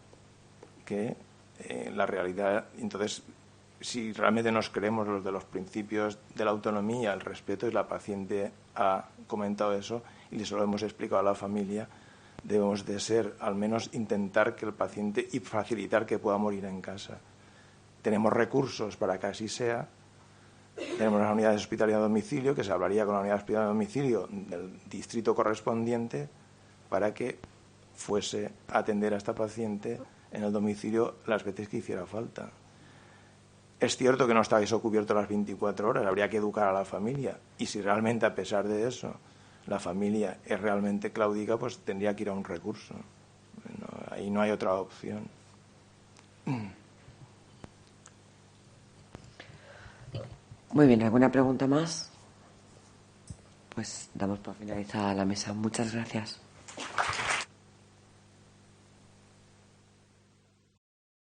que la realidad. Entonces, si realmente nos creemos los de los principios de la autonomía, el respeto, y la paciente ha comentado eso y se lo hemos explicado a la familia, debemos de ser, al menos intentar que el paciente y facilitar que pueda morir en casa. Tenemos recursos para que así sea. Tenemos las unidades de hospitalidad a domicilio, que se hablaría con la unidad de hospitalidad a domicilio del distrito correspondiente para que fuese a atender a esta paciente en el domicilio las veces que hiciera falta. Es cierto que no está eso cubierto las 24 horas, habría que educar a la familia. Y si realmente, a pesar de eso, la familia es realmente claudica, pues tendría que ir a un recurso. Bueno, ahí no hay otra opción. Muy bien, ¿alguna pregunta más? Pues damos por finalizada la mesa. Muchas gracias.